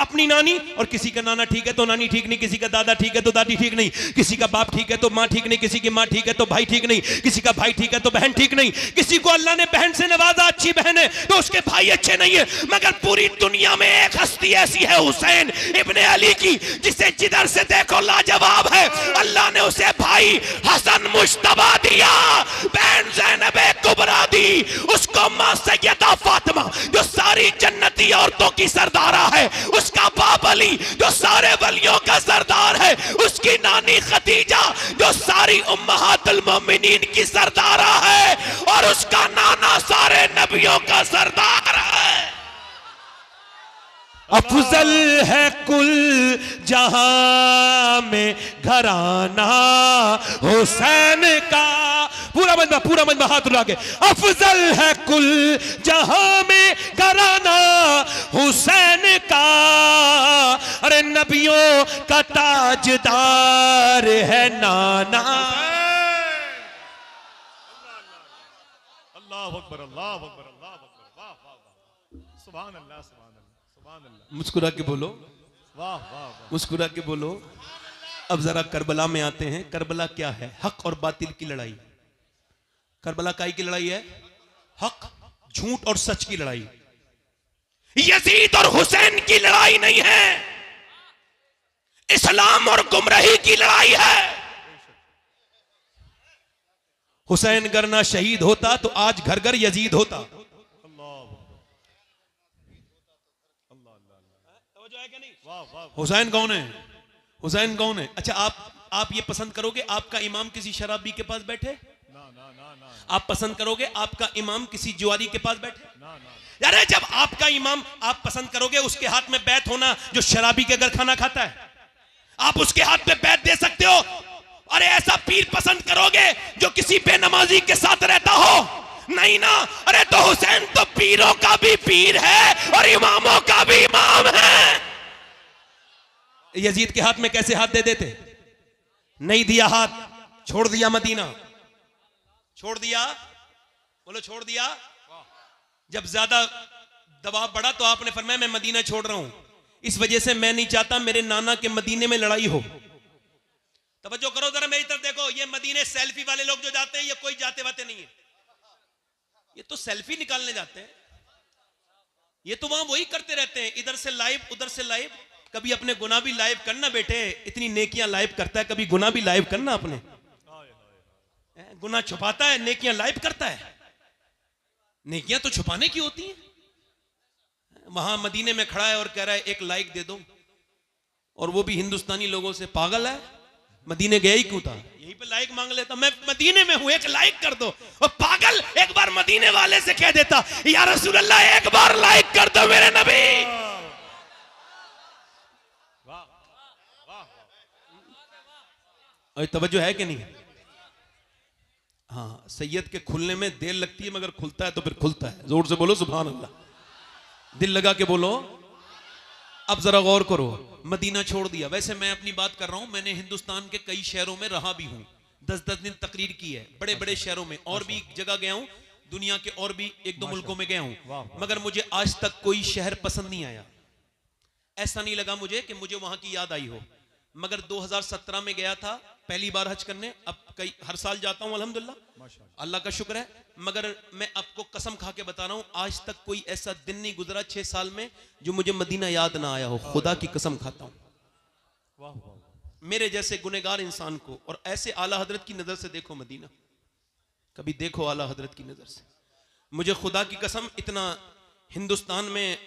अपनी नानी। और किसी का नाना ठीक है तो नानी ठीक नहीं, किसी का दादा ठीक है तो दादी ठीक नहीं, किसी का बाप ठीक है तो माँ ठीक नहीं, किसी की माँ ठीक है तो भाई ठीक नहीं, किसी का भाई ठीक है तो बहन ठीक नहीं, किसी को अल्लाह ने बहन से नवाजा, अच्छी बहन है तो उसके भाई अच्छे नहीं है। मगर पूरी दुनिया में एक हस्ती ऐसी है हुसैन इब्ने अली की, जिसे जिधर से देखो लाजवाब है। अल्लाह ने उसे भाई हसन मुश्तबा दिया, बहन ज़ैनब कुबरा दी, उसको माँ सैयदा फातिमा जो सारी जन्नती औरतों की सरदारा है, उसका बाप अली जो सारे वलियों का सरदार है, उसकी नानी खदीजा जो सारी उम्महातुल मोमिनीन की सरदारा है, और उसका नाना सारे नबियों का सरदार है। अफजल है कुल जहां में घराना हुसैन का, पूरा मजमा हाथ उठा के, अफजल है कुल जहां में घराना हुसैन का, अरे नबियों का ताजदार है नाना। अल्लाह अकबर अल्लाह अकबर अल्लाह अकबर। वाह वाह वाह, सुभान अल्लाह सुभान अल्लाह सुभान अल्लाह। मुस्कुरा के बोलो, वाह वाह वाह। मुस्कुरा के बोलो। अब जरा करबला में आते हैं। करबला क्या है? हक और बातिल की लड़ाई। करबला काई की लड़ाई है? हक, झूठ और सच की लड़ाई। यजीद और हुसैन की लड़ाई नहीं है, इस्लाम और गुमराही की लड़ाई है। हुसैन अगर ना शहीद होता तो आज घर घर यजीद होता। हुसैन कौन है? हुसैन कौन है? अच्छा आप ये पसंद करोगे आपका इमाम किसी शराबी के पास बैठे? आप पसंद करोगे आपका इमाम किसी जुआरी के पास बैठे? अरे जब आपका इमाम, आप पसंद करोगे उसके हाथ में बैत होना जो शराबी के घर खाना खाता है? आप उसके हाथ में बैत दे सकते हो? अरे ऐसा पीर पसंद करोगे जो किसी बेनमाजी के साथ रहता हो? नहीं ना। अरे तो हुसैन तो पीरों का भी पीर है और इमामों का भी इमाम है। यजीद के हाथ में कैसे हाथ दे देते? नहीं दिया हाथ, छोड़ दिया मदीना, छोड़ दिया, बोलो छोड़ दिया। जब ज्यादा दबाव बढ़ा तो आपने फरमाया मैं मदीना छोड़ रहा हूं, इस वजह से मैं नहीं चाहता मेरे नाना के मदीने में लड़ाई हो। तवज्जो करो जरा मेरी तरफ देखो, ये मदीने सेल्फी वाले लोग जो जाते हैं ये कोई जाते वाते नहीं है, ये तो सेल्फी निकालने जाते हैं। ये तो वहां वही करते रहते हैं, इधर से लाइव उधर से लाइव। कभी अपने गुनाह भी लाइव करना बेटे, इतनी नेकियां लाइव करता है, कभी गुनाह भी लाइव करना। अपने गुनाह छुपाता है, नेकियां लाइव करता है। नेकियां तो छुपाने की होती हैं। वहां मदीने में खड़ा है और कह रहा है एक लाइक दे दो, और वो भी हिंदुस्तानी लोगों से। पागल है, मदीने गया ही क्यों था? यहीं पे लाइक मांग लेता, मैं मदीने में हूं एक लाइक कर दो। और पागल एक बार मदीने वाले से कह देता या रसूल अल्लाह एक बार लाइक कर दो मेरे नबी। और तवज्जो है कि नहीं? हाँ, सैयद के खुलने में देर लगती है मगर खुलता है तो फिर खुलता है। जोर से बोलो सुभान अल्लाह, दिल लगा के बोलो। अब जरा गौर करो, मदीना छोड़ दिया। वैसे मैं अपनी बात कर रहा हूं, मैंने हिंदुस्तान के कई शहरों में रहा भी हूं, 10-10 दिन तकरीर की है, बड़े बड़े शहरों में, और भी जगह गया हूं, दुनिया के और भी 1-2 मुल्कों में गया हूं, मगर मुझे आज तक कोई शहर पसंद नहीं आया। ऐसा नहीं लगा मुझे कि मुझे वहां की याद आई हो। मगर 2017 में गया था पहली बार हज करने, अब कई हर साल जाता हूं अल्हम्दुलिल्लाह, अल्लाह का शुक्र है। मगर मैं आपको कसम खा के बता रहा हूं, आज तक कोई ऐसा दिन नहीं गुजरा 6 साल में जो मुझे मदीना याद ना आया हो। खुदा की कसम खाता हूं। मेरे जैसे गुनहगार इंसान को, और ऐसे आला हजरत की नजर से देखो मदीना, कभी देखो आला हजरत की नजर से। मुझे खुदा की कसम इतना हिंदुस्तान में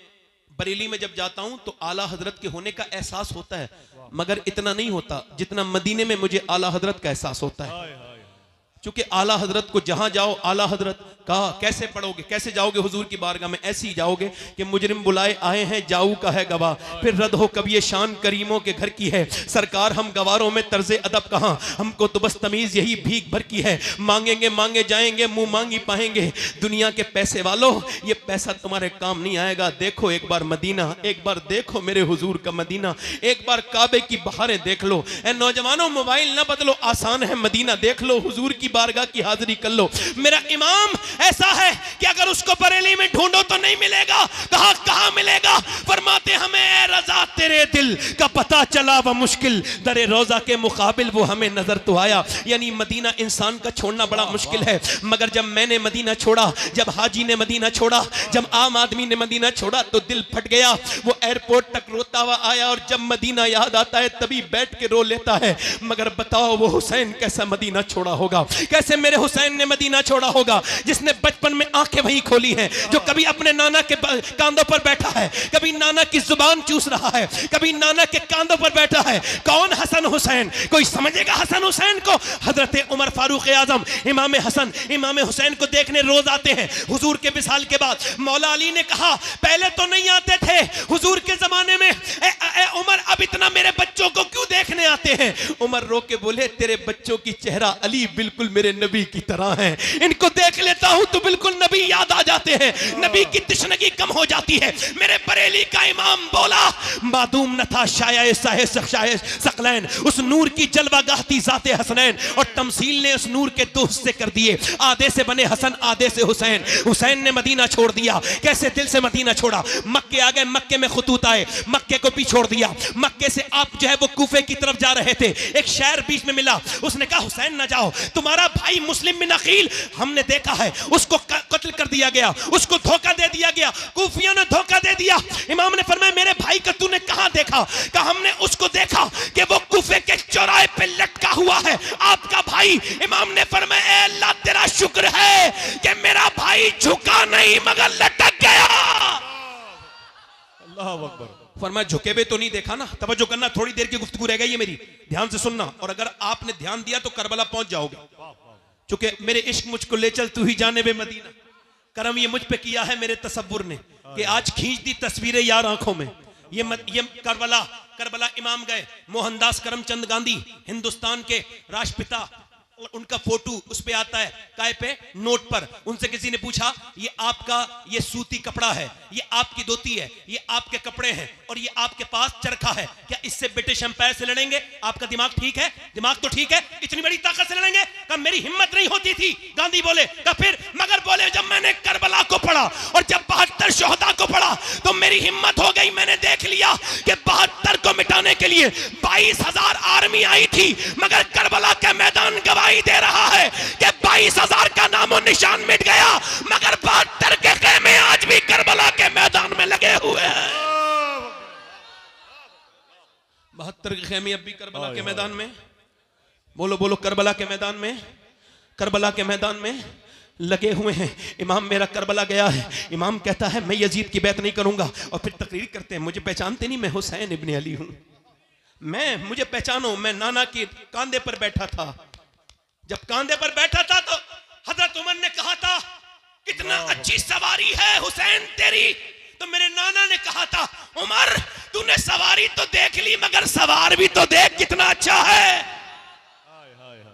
बरेली में जब जाता हूं तो आला हजरत के होने का एहसास होता है, मगर इतना नहीं होता जितना मदीने में मुझे आला हजरत का एहसास होता है। क्योंकि आला हजरत को जहां जाओ, आला हजरत कहा कैसे पढ़ोगे, कैसे जाओगे हुजूर की बारगाह में? ऐसे ही जाओगे कि मुजरिम बुलाए आए हैं, जाऊ का है गवाह, फिर रद हो कभी ये शान करीमों के घर की है। सरकार हम गवारों में तर्जे अदब कहां, हमको तो बस तमीज यही भीख भर की है। मांगेंगे मांगे जाएंगे, मुंह मांगी पाएंगे। दुनिया के पैसे वालों, ये पैसा तुम्हारे काम नहीं आएगा। देखो एक बार मदीना, एक बार देखो मेरे हुजूर का मदीना, एक बार काबे की बहारें देख लो। ए नौजवानों, मोबाइल ना बदलो, आसान है मदीना देख लो, हुजूर की बारगाह की हाजिरी कर लो। मेरा इमाम ऐसा है कि अगर उसको बरेली में ढूंढो तो नहीं मिलेगा। कहां मिलेगा? फरमाते हमें रजा तेरे दिल का पता चला व मुश्किल दरे रोजा के मुकाबिल वो हमें नजर तो आया। यानी मदीना इंसान का छोड़ना बड़ा मुश्किल है, मगर जब मैंने मदीना छोड़ा, जब हाजी ने मदीना छोड़ा, जब आम आदमी ने मदीना छोड़ा तो दिल फट गया। वो एयरपोर्ट तक रोता हुआ आया और जब मदीना याद आता है तभी बैठ के रो लेता है। मगर बताओ वो हुसैन कैसा मदीना छोड़ा होगा, कैसे मेरे हुसैन ने मदीना छोड़ा होगा, जिसने बचपन में आंखें वहीं खोली हैं, जो कभी अपने नाना के कांधों पर बैठा है, कभी नाना की जुबान चूस रहा है, कभी नाना के कांधों पर बैठा है। कौन? हसन हुसैन। कोई समझेगा हसन हुसैन को? हजरत उमर फारूक आजम इमाम हसन इमाम हुसैन को देखने रोज आते हैं हुजूर के विसाल के बाद। मौला अली ने कहा पहले तो नहीं आते थे हुजूर के जमाने में, उमर अब इतना मेरे बच्चों को क्यों देखने आते हैं? उमर रो के बोले तेरे बच्चों की चेहरा अली बिल्कुल मेरे नबी की तरह है, इनको देख लेता हूं तो बिल्कुल नबी याद आ जाते हैं, नबी की तशनगी कम हो जाती है। मेरे बरेली का इमाम बोला मादूम न था शाये सकलैन, उस नूर की जलवागाह थी जाते हसनैन, और तमसील ने उस नूर के दो हिस्से कर दिए, आधे से बने हसन आधे से हुसैन। हुसैन ने मदीना छोड़ दिया, कैसे दिल से मदीना छोड़ा? मक्के आ गए, मक्के में खतूत आए, मक्के को भी छोड़ दिया। मक्के से आप जो है वो कूफे की तरफ जा रहे थे, एक शायर बीच में मिला, उसने कहा हुसैन ना जाओ, तुम्हारा भाई मुस्लिम बिन अकील हमने देखा है, उसको कत्ल कर दिया गया, उसको धोखा दे दिया गया, कूफियों ने धोखा दे दिया। इमाम ने फरमाया मेरे भाई का तूने कहां देखा? कहा हमने उसको देखा कि वो कूफे के चौराहे पे लटका हुआ है, आपका भाई। इमाम ने फरमाया अल्लाह तेरा शुक्र है कि मेरा भाई झुका नहीं मगर लटक गया। अल्लाह अकबर। फरमाया झुके हुए तो नहीं देखा ना। तवज्जो करना, थोड़ी देर की गुफ्तगू रह गई है मेरी, ध्यान से सुनना, और अगर आपने ध्यान दिया तो करबला पहुंच जाओगे। चूंकि मेरे इश्क मुझको ले चल तू ही जाने बे मदीना, करम ये मुझ पे किया है मेरे तसव्वुर ने कि आज खींच दी तस्वीरें यार आंखों में। ये करबला इमाम गए, मोहनदास करमचंद गांधी हिंदुस्तान के राष्ट्रपिता, और उनका फोटो उस पे आता है काय पे, नोट पर। उनसे किसी ने पूछा ये आपका ये सूती कपड़ा है, ये आपकी धोती है, ये आपके कपड़े हैं, और ये आपके पास चरखा है, क्या इससे ब्रिटिश एम्पायर से लड़ेंगे? आपका दिमाग ठीक है? दिमाग तो ठीक है, इतनी बड़ी ताकत से लड़ेंगे? कहा मेरी हिम्मत नहीं होती थी। गांधी बोले कहा फिर? मगर बोले जब मैंने करबला को पढ़ा और जब 72 शोहदा को पढ़ा तो मेरी हिम्मत हो गई। मैंने देख लिया कि 72 को मिटाने के लिए 22,000 आर्मी आई थी, मगर करबला के मैदान गवाही दे रहा है कि 22,000 का नामो निशान मिट गया, मगर 72 के खेमे आज भी करबला के मैदान में लगे हुए हैं। 72 के खेमे अब भी करबला के मैदान में, बोलो बोलो, करबला के मैदान में, करबला के मैदान में लगे हुए हैं। इमाम मेरा करबला गया है, इमाम कहता है मैं यजीद की बैत नहीं करूंगा, और फिर तकरीर करते हैं मुझे पहचानते नहीं, मैं हुसैन इब्ने अली हूं, मुझे पहचानो, मैं नाना के कांधे पर बैठा था। जब कांधे पर बैठा था तो हजरत उमर ने कहा था कितना अच्छी सवारी है हुसैन तेरी, तो मेरे नाना ने कहा था उमर तूने सवारी तो देख ली मगर सवार भी तो देख कितना अच्छा है।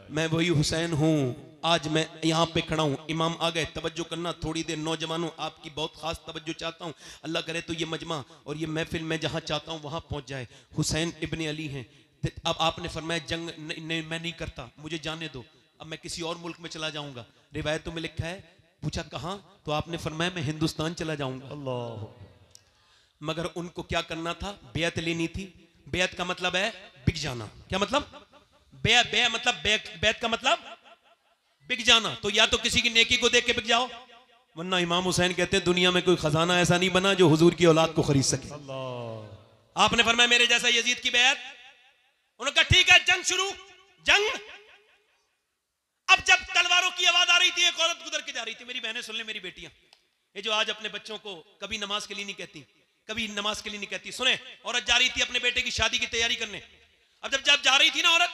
मैं वही हुसैन हूं, आज मैं यहां पे खड़ा हूं। इमाम आ गए, तवज्जो करना थोड़ी देर, नौजवानों आपकी बहुत खास तवज्जो चाहता हूं, अल्लाह करे तो ये मजमा और ये महफिल मैं जहां चाहता हूं वहां पहुंच जाए। हुसैन इब्ने अली हैं। अब आपने फरमाया जंग मैं नहीं करता, मुझे जाने दो, अब मैं किसी और मुल्क में चला जाऊंगा। रिवायतों में लिखा है, पूछा कहां, तो आपने फरमाया मैं हिंदुस्तान चला जाऊंगा। अल्लाह। मगर उनको क्या करना था? बेअत लेनी थी। बेअत का मतलब है बिक जाना। क्या मतलब? बेअत का मतलब बिक जाना। तो या तो किसी की नेकी को देख के बिक जाओ, वरना इमाम हुसैन कहते हैं दुनिया में कोई खजाना ऐसा नहीं बना जो हुजूर की औलाद को खरीद सके। आपने फरमाया मेरे जैसा यजीद की बेअत। उन्होंने कहा ठीक है जंग शुरू। जंग। अब जब तलवारों की आवाज आ रही थी, एक औरत गुजर के जा रही थी। मेरी बहनें सुन ले, मेरी बेटियां, ये जो आज अपने बच्चों को कभी नमाज के लिए नहीं कहती, कभी नमाज के लिए नहीं कहती। सुने, औरत जा रही थी अपने बेटे की शादी की तैयारी करने। अब जब जा रही थी ना औरत,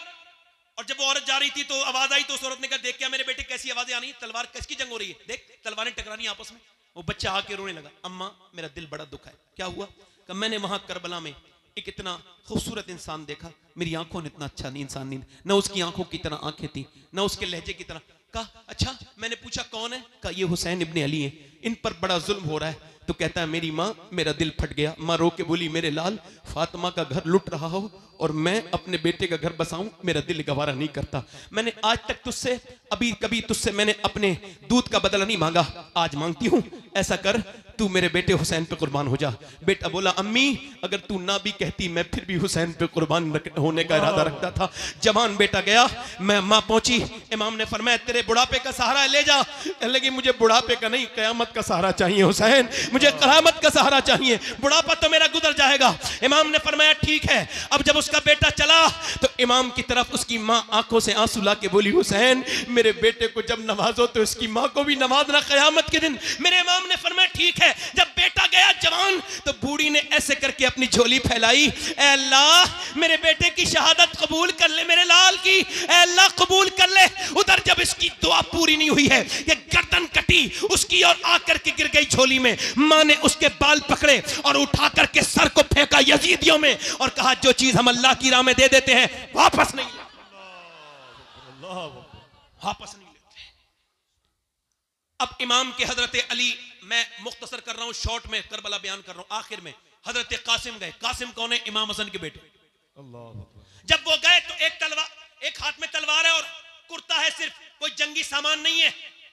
और जब वो औरत जा रही थी तो आवाज आई, तो उस औरत ने कहा देख क्या मेरे बेटे कैसी आवाजें आ रही, तलवार किसकी जंग हो रही है, देख तलवारें टकरानी आपस में। वो बच्चा आके रोने लगा, अम्मा मेरा दिल बड़ा दुखा है। क्या हुआ? कि मैंने वहां करबला में एक इतना खूबसूरत इंसान देखा, मेरी आंखों ने इतना अच्छा नहीं इंसान नहीं, न उसकी आंखों की तरह आंखें थी, न उसके लहजे की तरह। कहा अच्छा। मैंने पूछा कौन है? कहा ये हुसैन इब्ने अली है, इन पर बड़ा जुल्म हो रहा है। तो कहता है मेरी माँ, मेरा दिल फट गया। माँ रो के बोली मेरे लाल, फातिमा का घर लुट रहा हो और मैं अपने बेटे का घर बसाऊं, मेरा दिल गवारा नहीं करता। मैंने आज तक तुझसे कभी तुझसे मैंने अपने दूध का बदला नहीं मांगा, आज मांगती हूं, ऐसा कर तू मेरे बेटे हुसैन पे कुर्बान हो जा। बेटा बोला अम्मी अगर तू ना भी कहती मैं फिर भी हुसैन पे कुर्बान होने का इरादा रखता था। जवान बेटा गया, मैं माँ पहुंची, इमाम ने फरमाया तेरे बुढ़ापे का सहारा ले जा। लगी मुझे बुढ़ापे का नहीं, कयामत का सहारा चाहिए हुसैन, मुझे कयामत का सहारा चाहिए, बुढ़ापा तो मेरा गुजर जाएगा। इमाम ने फरमाया ठीक है। अब जब उसका बेटा चला तो इमाम की तरफ उसकी माँ आंखों से आंसू ला के बोली हुसैन मेरे बेटे को जब नवाजो तो इसकी माँ को भी नवाजना कयामत के दिन। मेरे इमाम ने फरमाया ठीक है। जब बेटा गया जवान तो बूढ़ी ने ऐसे करके अपनी झोली फैलाई, ऐ अल्लाह मेरे बेटे की शहादत कबूल कर ले, मेरे लाल की ऐ अल्लाह कबूल कर ले। उधर जब इसकी दुआ पूरी नहीं हुई है, ये गर्दन कटी उसकी और आकर के गिर गई झोली में। मां ने उसके बाल पकड़े और उठा करके सर को फेंका यजीदियों में और कहा जो चीज हम अल्लाह की राह में दे देते हैं वापस नहीं लेते, वापस नहीं लेते। अब इमाम के हजरत अली, मैं मुख्तसर कर रहा हूं, शॉर्ट में करबला बयान कर रहा हूं, आखिर में हजरत कासिम गए। कासिम कौन है? इमाम हसन के बेटे। जब वो गए तो एक हाथ में तलवार है और कुर्ता है, सिर्फ कोई जंगी सामान नहीं है,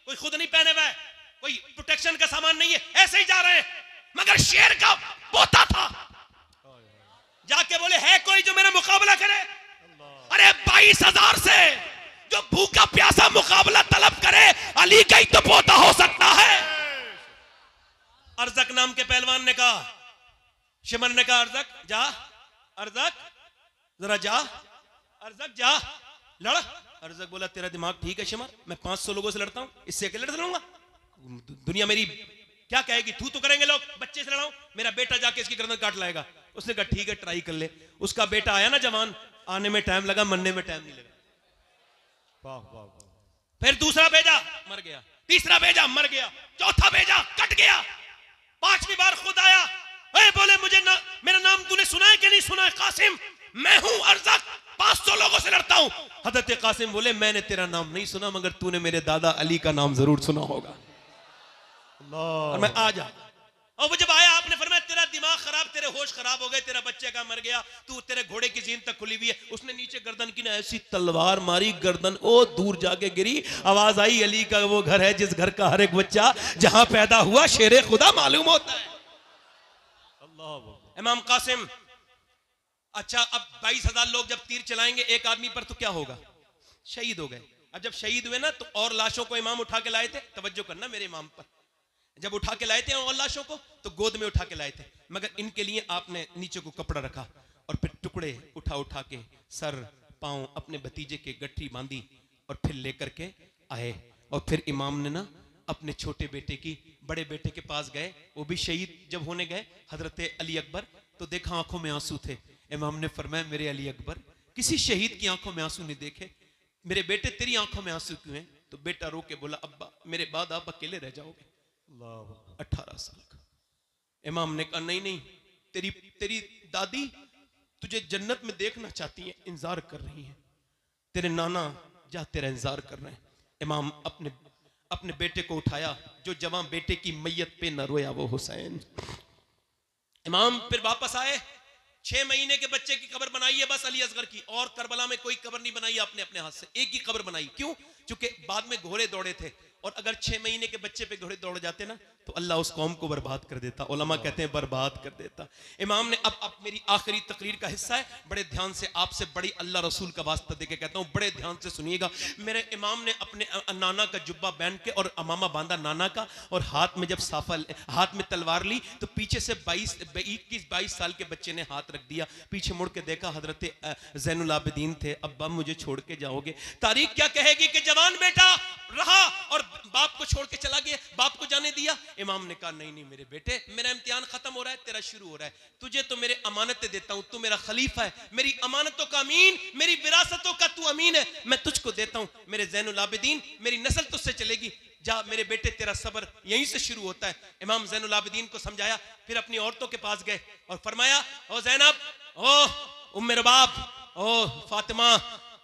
कोई खुद नहीं पहने हुआ है, कोई प्रोटेक्शन का सामान नहीं है, ऐसे ही जा रहे हैं। मगर शेर का पोता था, जाके बोले है कोई जो मेरा मुकाबला करे? अरे 22,000 से जो भूखा प्यासा मुकाबला तलब करे, अली का ही तो पोता हो सकता है। अर्जक नाम के पहलवान ने कहा, शिमर ने कहा अर्जक जा, अर्जक जरा जा, अर्जक जा लड़। अर्जक बोला तेरा दिमाग ठीक है शिमर, मैं 500 लोगों से लड़ता हूं, इससे अकेले लड़ लूंगा? दुनिया मेरी क्या कहेगी, तू तो करेंगे लोग, बच्चे से लड़ाऊं, मेरा बेटा जाके इसकी गर्दन काट लाएगा। उसने कहा ठीक है ट्राई कर ले। उसका बेटा आया ना जवान, आने में टाइम लगा, मरने में टाइम नहीं लगा। फिर दूसरा भेजा, मर गया, तीसरा भेजा, मर गया, चौथा भेजा, कट गया, 5वीं बार खुद आया, बोले मुझे ना, मेरा नाम तूने सुना है कि नहीं सुना है? कासिम, मैं हूं अर्जक, 500 लोगों से लड़ता हूं। हजरत कासिम बोले मैंने तेरा नाम नहीं सुना, मगर तूने मेरे दादा अली का नाम जरूर सुना होगा। और मैं आ जा। और वो जब आया आपने फरमाया तेरा दिमाग खराब, तेरे होश खराब हो गए, तेरा बच्चे का मर गया, तू तेरे घोड़े की जीन तक खुली हुई है। उसने नीचे गर्दन की ना ऐसी तलवार मारी, गर्दन ओ दूर जाके गिरी। आवाज आई अली का वो घर है जिस घर का हर एक बच्चा जहां पैदा हुआ शेरे खुदा मालूम होता है। इमाम कासिम, अच्छा अब 22,000 लोग जब तीर चलाएंगे एक आदमी पर तो क्या होगा? शहीद हो गए। अब जब शहीद हुए ना तो और लाशों को इमाम उठा के लाए थे, तवज्जो करना मेरे इमाम पर, जब उठा के लाए थे और लाशों को तो गोद में उठा के लाए थे, मगर इनके लिए आपने नीचे को कपड़ा रखा और फिर टुकड़े उठा के सर पांव अपने भतीजे के गठरी बांधी और फिर लेकर के आए। और फिर इमाम ने ना अपने छोटे बेटे की, बड़े बेटे के पास गए, वो भी शहीद जब होने गए, हजरत अली अकबर, तो देखा आंखों में आंसू थे। इमाम ने फरमाया मेरे अली अकबर, किसी शहीद की आंखों में आंसू नहीं देखे, मेरे बेटे तेरी आंखों में आंसू क्यों हैं? तो बेटा रो के बोला अब्बा मेरे बाद आप अकेले रह जाओगे। 18 साल का। इमाम ने कहा नहीं, तेरी दादी तुझे जन्नत में देखना चाहती है, इंतजार कर रही है, तेरे नाना जा तेरा इंतजार कर रहे हैं। इमाम अपने बेटे को उठाया, जो जवान बेटे की मैयत पे न रोया वो हुसैन। इमाम फिर वापस आए, 6 महीने के बच्चे की कब्र बनाई है बस अली असगर की, और करबला में कोई कब्र नहीं बनाई आपने अपने हाथ से, एक ही कब्र बनाई। क्यों? क्योंकि बाद में घोड़े दौड़े थे, और अगर 6 महीने के बच्चे पे घोड़े दौड़ जाते ना तो अल्लाह उस कौम को बर्बाद कर देता, उलमा कहते हैं बर्बाद कर देता। इमाम ने अब मेरी आखिरी तकरीर का हिस्सा है, बड़े ध्यान से आपसे बड़ी अल्लाह रसूल का वास्ता देके कहता हूं, बड़े ध्यान से सुनिएगा। मेरे इमाम ने अपने नाना का जुब्बा पहन के और अमामा बांधा नाना का, और हाथ में जब साफा, हाथ में तलवार ली तो पीछे से 21-22 साल के बच्चे ने हाथ रख दिया, पीछे मुड़ के देखा हजरत ज़ैनुल आबिदीन थे। अब्बा मुझे छोड़ के जाओगे? तारीख क्या कहेगी कि जवान बेटा रहा और बाप को छोड़ के चला गया, बाप को जाने दिया। इमाम ने कहा नहीं नहीं मेरे बेटे, मेरा इम्तिहान खत्म हो रहा है, तेरा शुरू हो रहा है। तुझे तो मेरे अमानतें देता हूं, तू मेरा खलीफा है, मेरी अमानतों का अमीन, मेरी विरासतों का तू अमीन है, मैं तुझको देता हूं मेरे ज़ैनुल आबिदीन, मेरी नस्ल तुझसे चलेगी, जा मेरे बेटे तेरा सब्र यहीं से शुरू होता है। इमाम ज़ैनुल आबिदीन को समझाया, फिर अपनी औरतों के पास गए और फरमाया, ओ ज़ैनब, ओ उम्मे रबाब, ओ फातिमा,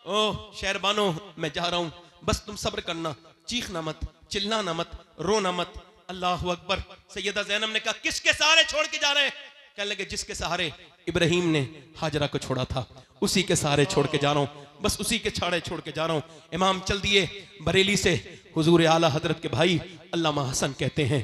ओ शहरबानो, मैं जा रहा हूं, बस तुम सब्र करना, चीखना मत, चिल्लाना मत, रोना मत। अल्लाह अकबर। सैयदा ज़ैनब ने कहा किसके सहारे छोड़ के जा रहे हैं? कहने लगे जिसके सहारे इब्राहिम ने हाजरा को छोड़ा था, उसी के सहारे छोड़ के जा रहा हूं, बस उसी के छाड़े छोड़ के जा रहा हूं। इमाम चल दिए बरेली से। हुजूर आला हजरत के भाई अल्लामा हसन कहते हैं,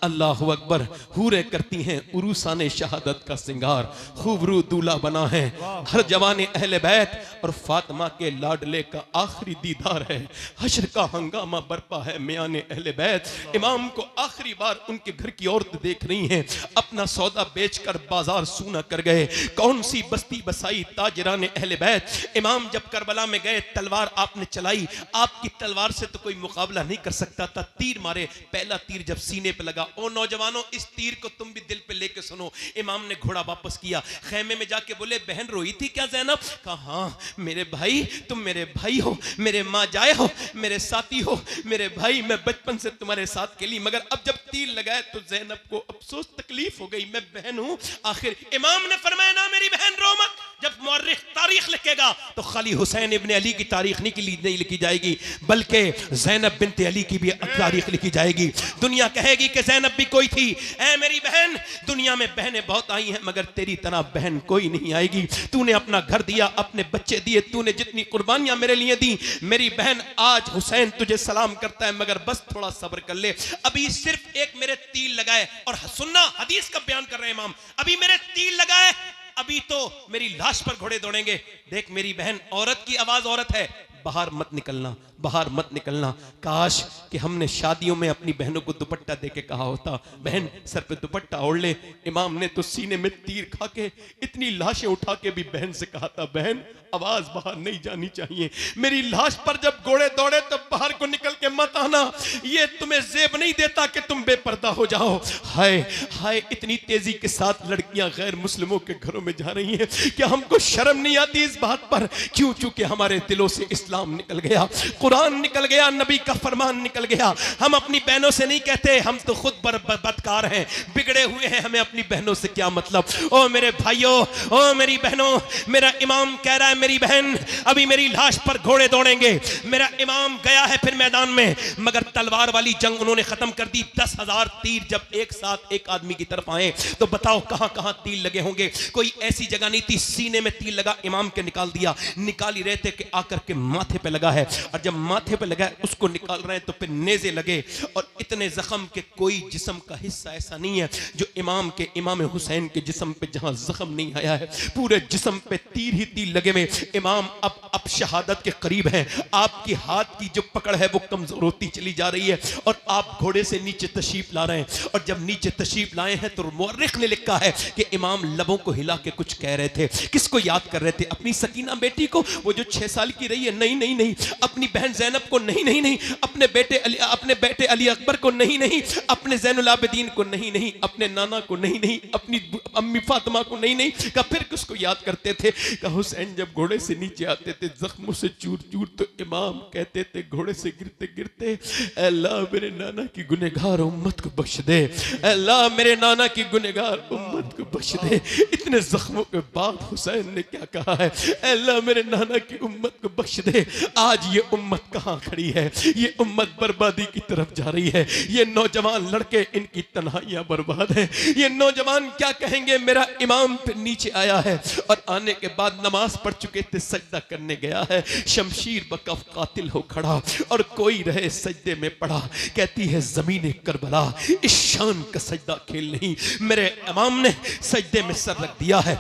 अल्लाह अकबर, हूरे करती हैं उरूसाने शहादत का सिंगार, खूबरू दूल्हा बना है हर जवान अहले बैत, और फातिमा के लाडले का आखिरी दीदार है, हश्र का हंगामा बरपा है मियाने अहले बैत। इमाम को आखिरी बार उनके घर की औरत देख रही हैं, अपना सौदा बेचकर बाजार सूना कर गए, कौन सी बस्ती बसाई ताजराने अहले बैत। इमाम जब करबला में गए, तलवार आपने चलाई, आपकी तलवार से तो कोई मुकाबला नहीं कर सकता था, तीर मारे, पहला तीर जब सीने पे लगा, ओ नौजवानों इस तीर को तुम भी दिल पे लेके सुनो। इमाम ने घोड़ा वापस किया, खेमे में जाके बोले बहन रोई थी क्या ज़ैनब? कहा हाँ मेरे भाई, तुम मेरे भाई हो, मेरे माँ जाए हो, मेरे साथी हो, मेरे भाई, मैं बचपन से तुम्हारे साथ खेली, मगर अब जब तीर लगाए तो ज़ैनब को अफसोस तकलीफ हो गई, मैं बहन हूं। आखिर इमाम ने फरमाया ना मेरी बहन रो मत, जब मौर्रिख तारीख लिखेगा तो खाली हुसैन इब्ने अली की तारीख नहीं लिखी जाएगी, बल्कि ज़ैनब बिन्त अली की भी तारीख लिखी जाएगी। दुनिया कहेगी कि ज़ैनब भी कोई थी। ऐ मेरी बहन, दुनिया में बहनें बहुत आई हैं, मगर तेरी तरह बहन कोई नहीं आएगी। तूने अपना घर दिया, अपने बच्चे दिए, तूने जितनी कुर्बानियां मेरे लिए दी, मेरी बहन आज हुसैन तुझे सलाम करता है, मगर बस थोड़ा सब्र कर ले। अभी सिर्फ एक मेरे तीर लगाए, और सुनना हदीस का बयान कर रहे हैं इमाम, अभी मेरे तीर लगाए, अभी तो मेरी लाश पर घोड़े दौड़ेंगे। देख मेरी बहन, औरत की आवाज औरत है, बाहर मत निकलना, बाहर मत निकलना। काश कि हमने शादियों में अपनी बहनों को दुपट्टा दे के कहा होता, बहन सर पे दुपट्टा ओढ़ ले। इमाम ने तो सीने में तीर खा के इतनी लाशें उठा के भी बहन से कहा था, बहन आवाज बाहर नहीं जानी चाहिए, मेरी लाश पर जब घोड़े दौड़े तब बाहर को निकल के मत आना, ये तुम्हें जेब नहीं देता कि तुम बेपर्दा हो जाओ। हाय हाय, इतनी तेजी के साथ लड़कियां गैर मुस्लिमों के घरों में जा रही हैं, क्या हमको शर्म नहीं आती इस बात पर? क्यों? चूंकि हमारे दिलों से इस्लाम निकल गया, कुरान निकल गया, नबी का फरमान निकल गया। हम अपनी बहनों से नहीं कहते हम तो खुद बदकार हैं, बिगड़े हुए हैं, हमें अपनी बहनों से क्या मतलब? ओ मेरे भाइयों, ओ मेरी बहनों, मेरा इमाम कह रहा है मेरी बहन अभी मेरी लाश पर घोड़े दौड़ेंगे। मेरा इमाम गया है फिर मैदान में, मगर तलवार वाली जंग उन्होंने खत्म कर दी। 10,000 तीर जब एक साथ एक आदमी की तरफ आए तो बताओ कहां कहां तीर लगे होंगे? कोई ऐसी जगह नहीं थी, सीने में तीर लगा, इमाम के निकाल दिया। निकाल ही रहे थे कि आकर के माथे पे लगा है, और जब माथे पे लगा है उसको निकाल रहे हैं तो फिर नेज़े लगे, और इतने जख्म के कोई जिस्म का हिस्सा ऐसा नहीं है जो इमाम हुसैन के जिस्म पे जहां जख्म नहीं आया है, पूरे जिस्म पे तीर ही तीर लगे हुए। इमाम अब शहादत के करीब हैं, आपकी हाथ की जो पकड़ है वो कमजोर होती चली जा रही है, और आप घोड़े से नीचे तशरीफ ला रहे हैं। और जब नीचे तशरीफ लाए हैं तो मुअर्रिख ने लिखा है कि इमाम लबों को हिला के कुछ कह रहे थे। किसको याद कर रहे थे? अपनी सकीना बेटी को, वो जो 6 साल की रही है? नहीं नहीं नहीं। अपनी बहन ज़ैनब को? नहीं नहीं नहीं। अपने बेटे अली अकबर को? नहीं नहीं। अपने ज़ैनुल आबिदीन को? नहीं नहीं। अपने नाना को? नहीं नहीं। अपनी अम्मी फातिमा को? नहीं नहीं। का फिर किसको याद करते थे? का हुसैन जब घोड़े से नीचे आते थे जख्मों से चूर चूर, तो इमाम कहते थे घोड़े से गिरते गिरते, अल्लाह मेरे नाना की गुनहगार उम्मत को बख्श दे, अल्लाह मेरे नाना की गुनहगार उम्मत को बख्श दे। इतने जख्मों के बाद हुसैन ने क्या कहा है? अल्लाह मेरे नाना की उम्मत को बख्श दे। आज ये उम्मत कहां खड़ी है? ये उम्मत बर्बादी की तरफ जा रही है। ये नौजवान लड़के, इनकी तन्हाइयां बर्बाद है। ये नौजवान क्या कहेंगे? मेरा इमाम फिर नीचे आया है, और आने के बाद नमाज पढ़ चुके थे, सजदा करने गया है, शमशीर बकफ कातिल हो खड़ा, और कोई रहे सजदे में पड़ा। कहती है ज़मीने करबला इस शान का सजदा खेल नहीं। मेरे इमाम ने सजदे में सर रख दिया है,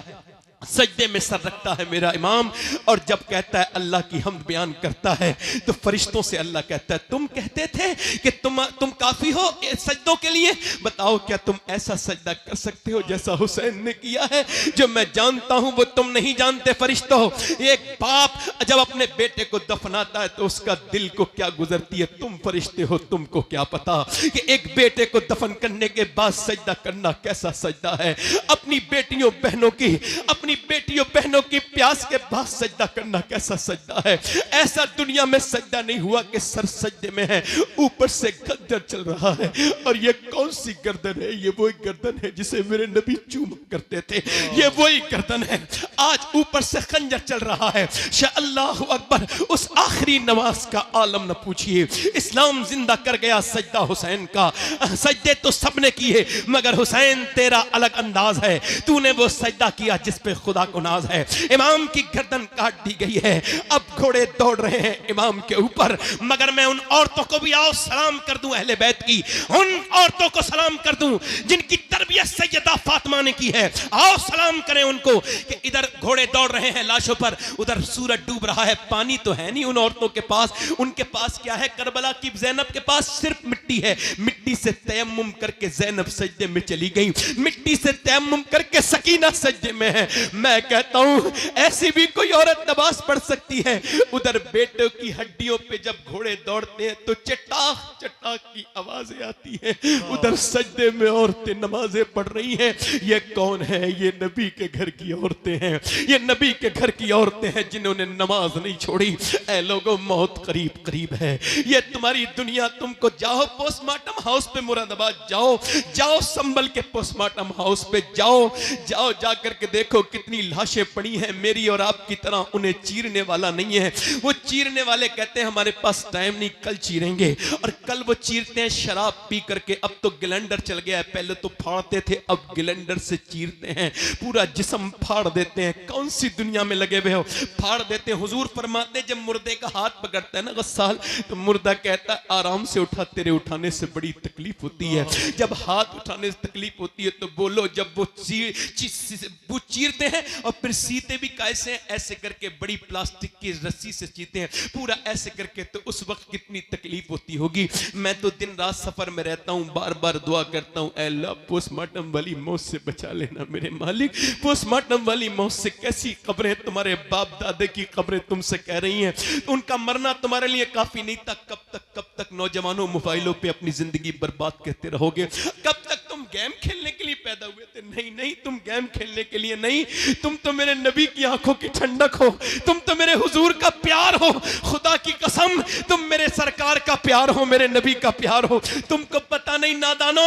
सजदे में सर रखता है मेरा इमाम, और जब कहता है अल्लाह की हम्द बयान करता है तो फरिश्तों से अल्लाह कहता है तुम कहते थे कि तुम काफी हो सजदों के लिए, बताओ क्या तुम ऐसा सजदा कर सकते हो जैसा हुसैन ने किया है? जो मैं जानता हूं वो तुम नहीं जानते फरिश्तों। एक बाप जब अपने बेटे को दफनाता है तो उसका दिल को क्या गुजरती है, तुम फरिश्ते हो, तुमको क्या पता कि एक बेटे को दफन करने के बाद सजदा करना कैसा सजदा है। अपनी बेटियों बहनों की प्यास के बाद सजदा करना कैसा सजदा है। ऐसा दुनिया में सजदा नहीं हुआ कि सर सजदे में है, ऊपर से खंजर चल रहा है। और ये कौन सी गर्दन है? ये वही गर्दन है जिसे मेरे नबी चूमा करते थे, ये वही गर्दन है। आज ऊपर से खंजर चल रहा है। अल्लाहु अकबर। उस आखिरी नमाज का आलम न पूछिए। इस्लाम जिंदा कर गया सजदा हुसैन का। सजदे तो सबने किए मगर हुसैन तेरा अलग अंदाज है, तूने वो सजदा किया जिस पे खुदा को नाज है। इमाम की गर्दन काट दी गई है, अब घोड़े दौड़ रहे हैं इमाम के ऊपर। मगर मैं उन औरतों को भी आओ सलाम कर दूं, अहले बैत की उन औरतों को सलाम कर दूं जिनकी तरबियत सैयदा फातिमा ने की है। आओ सलाम करें उनको कि इधर घोड़े दौड़ रहे हैं लाशों पर, उधर सूरज डूब रहा है, पानी तो है नहीं उन औरतों के पास। उनके पास क्या है? करबला की ज़ैनब के पास सिर्फ मिट्टी है। मिट्टी से तयम्मुम करके ज़ैनब सजदे में चली गई, मिट्टी से तयम्मुम करके सकीना सजदे में है। मैं कहता हूं ऐसी भी कोई औरत नमाज पढ़ सकती है। उधर बेटों की हड्डियों पे जब घोड़े दौड़ते हैं तो चटाख चटाख की आवाजें आती हैं, उधर सजदे में औरतें नमाजें पढ़ रही हैं। ये कौन है? ये नबी के घर की औरतें हैं, ये नबी के घर की औरतें हैं जिन्होंने नमाज नहीं छोड़ी। ऐ लोगों, मौत करीब करीब है। ये तुम्हारी दुनिया, तुमको जाओ पोस्टमार्टम हाउस पे मुरादाबाद जाओ संभल के पोस्टमार्टम हाउस पे जाओ जाकर के देखो कितनी लाशें पड़ी हैं मेरी और आपकी तरह। उन्हें चीरने वाला नहीं है। वो चीरने वाले कहते हैं हमारे पास टाइम नहीं, कल चीरेंगे। और कल वो चीरते हैं शराब पी करके। अब तो ग्लेंडर चल गया है, पहले तो फाड़ते थे, अब ग्लेंडर से चीरते हैं, पूरा जिस्म फाड़ देते हैं। कौन सी दुनिया में लगे हुए हो? फाड़ देते हैं। हुजूर फरमाते जब मुर्दे का हाथ पकड़ता है ना गस्साल, तो मुर्दा कहता है आराम से उठा, तेरे उठाने से बड़ी तकलीफ होती है। जब हाथ उठाने से तकलीफ होती है तो बोलो। जब वो चीरते हैं और फिर सीते भी कैसे हैं, ऐसे करके बड़ी प्लास्टिक की रस्सी से चीरते हैं पूरा ऐसे करके, तो उस वक्त कितनी तकलीफ होती होगी। मैं तो दिन रात सफर में रहता हूं, बार बार दुआ करता हूं, ऐ अल्लाह पोस्टमार्टम वाली मौत से बचा लेना मेरे मालिक। पोस्टमार्टम वाली मौत से कैसी कब्रें तुम्हारे बाप दादे की कब्रें तुमसे कह रही हैं, उनका मरना तुम्हारे लिए काफी नहीं था। कब तक नौजवानों मोबाइलों पे अपनी जिंदगी बर्बाद करते रहोगे? कब तक तुम गेम खेलने के लिए पैदा हुए थे? नहीं, तुम गेम खेलने के लिए नहीं, तुम तो मेरे नबी की आंखों की ठंडक हो, तुम तो मेरे हुजूर का प्यार हो। खुदा की कसम, तुम मेरे सरकार का प्यार हो, मेरे नबी का प्यार हो। तुमको पता नहीं नादानो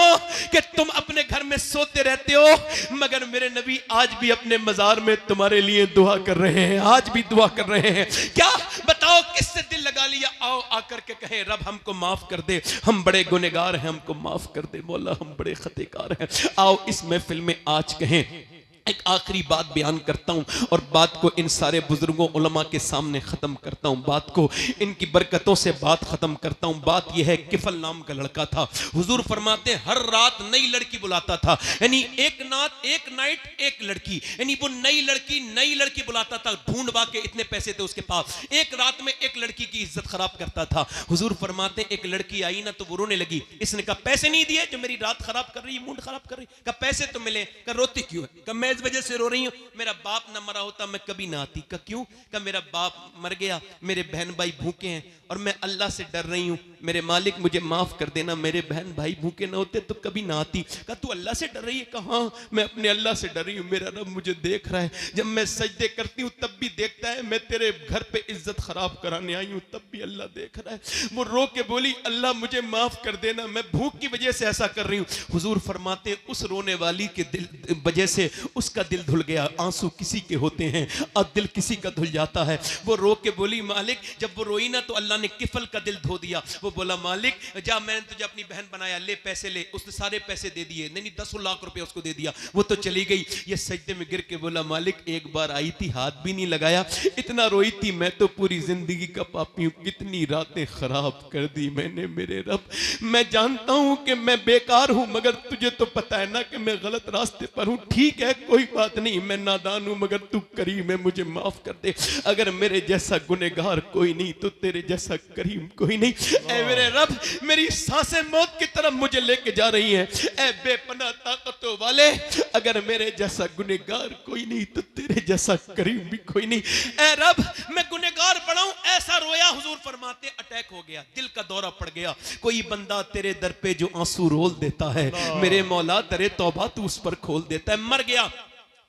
कि तुम अपने घर में सोते रहते हो, मगर मेरे नबी आज भी अपने मजार में तुम्हारे लिए दुआ कर रहे हैं, आज भी दुआ कर रहे हैं। क्या बताओ किससे दिल लगा लिया? आओ आकर के कहें रब हमको माफ कर दे, हम बड़े गुनहगार हैं, हमको माफ कर दे मौला, हम बड़े खतेकार हैं। आओ इस महफिल में आज कहें। एक आखिरी बात बयान करता हूं और बात को इन सारे बुजुर्गों उलमा के सामने खत्म करता हूं, बात को इनकी बरकतों से बात खत्म करता हूं। बात यह है, किफल नाम का लड़का था। हुजूर फरमाते हर रात नई लड़की बुलाता था, यानी एक नाइट एक लड़की, यानी वो नई लड़की बुलाता था। ढूंढवा के इतने पैसे थे उसके पास, एक रात में एक लड़की की इज्जत खराब करता था। हुजूर फरमाते एक लड़की आई ना तो वो रोने लगी। इसने कहा पैसे नहीं दिए जो मेरी रात खराब कर रही है, मूड खराब कर रही। कहा पैसे तो मिले। कहा रोती क्यों है? कहा मैं इस वजह से रो रही हूं, मेरा बाप ना मरा होता मैं कभी ना आती। कहा क्यों? कहा मेरा बाप मर गया, मेरे बहन भाई भूखे हैं और मैं अल्लाह से डर रही हूं, मेरे मालिक मुझे माफ कर देना, मेरे बहन भाई भूखे ना होते तो कभी ना आती। कहा तू अल्लाह से डर रही है? कहा हाँ, मैं अपने अल्लाह से डर रही हूं, मेरा रब मुझे देख रहा है, जब मैं सजदे करती हूं तब भी देखता है, मैं तेरे घर पे इज्जत खराब कराने आई हूं तब भी अल्लाह देख रहा है। वो रो के बोली अल्लाह मुझे माफ कर देना, मैं भूख की वजह से ऐसा कर रही हूं। हुजूर फरमाते उस रोने वाली के दिल वजह से उसका दिल धुल गया। आंसू किसी के होते हैं और दिल किसी का धुल जाता है। वो रो के बोली मालिक, जब वो रोई ना तो अल्लाह ने किफल का दिल धो दिया। वो वो बोला मालिक जा, मैंने तुझे अपनी बहन बनाया, ले पैसे ले। उसने सारे पैसे दे दिए, नहीं 10 लाख रुपए उसको दे दिया, वो तो चली गई। ये सजदे में गिर के बोला मालिक एक बार आई थी, हाथ भी नहीं लगाया, इतना रोई थी, मैं तो पूरी जिंदगी का पापी हूं, कितनी रातें खराब कर दी मैंने मेरे रब। मैं जानता हूं कि मैं बेकार हूं, मगर तुझे तो पता है ना कि मैं गलत रास्ते पर हूं। ठीक है कोई बात नहीं, मैं नादान हूं, मगर तू करीम है, मुझे माफ कर दे। अगर मेरे जैसा गुनहगार कोई नहीं तो तेरे जैसा करीम कोई नहीं। ऐ मेरे रब, मेरी सांसें मौत की तरफ मुझे लेके जा रही हैं। ऐ बेपनाह ताकतों वाले, अगर मेरे जैसा गुनहगार कोई नहीं तो तेरे जैसा करीम भी कोई नहीं। ऐ रब, मैं गुनहगार पड़ा हूं, ऐसा रोया, हुजूर फरमाते अटैक हो गया, दिल का दौरा पड़ गया। कोई बंदा तेरे दर पे जो आंसू रोल देता है, मेरे मौला तेरे तौबा तू उस पर खोल देता है। मर गया,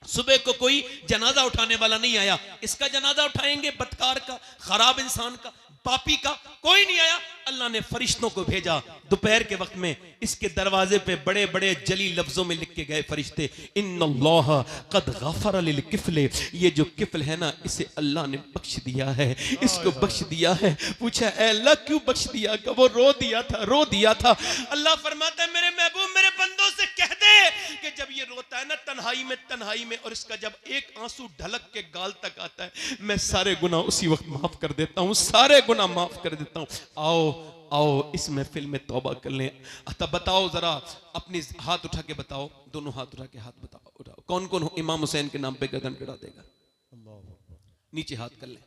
सुबह को कोई जनाजा उठाने वाला नहीं आया। इसका जनाजा उठाएंगे, बदकार का, खराब इंसान का, पापी का, कोई नहीं आया। अल्लाह ने फरिश्तों को भेजा। दोपहर के वक्त में इसके दरवाजे पे बड़े बड़े जली लफ्जों में लिख के गए फरिश्ते, इन्नल्लाह कद गफर लिल किफले, ये जो किफल है ना इसे अल्लाह ने बख्श दिया है, इसको बख्श दिया है। पूछा ऐ अल्लाह क्यों बख्श दिया? का वो रो दिया था। अल्लाह फरमाता है मेरे महबूब मेरे बंदों से कह दे कि जब ये रोता है ना तन्हाई में और इसका जब एक आंसू ढलक के गाल तक आता है, मैं सारे गुनाह उसी वक्त माफ कर देता हूं, सारे गुनाह माफ कर देता हूं। आओ इस महफिल में तौबा कर लें। अतः बताओ जरा, अपने हाथ उठा के बताओ, दोनों हाथ उठा के हाथ बताओ, उठाओ, कौन कौन इमाम हुसैन के नाम पे गर्दन कड़ा देगा? नीचे हाथ कर लें।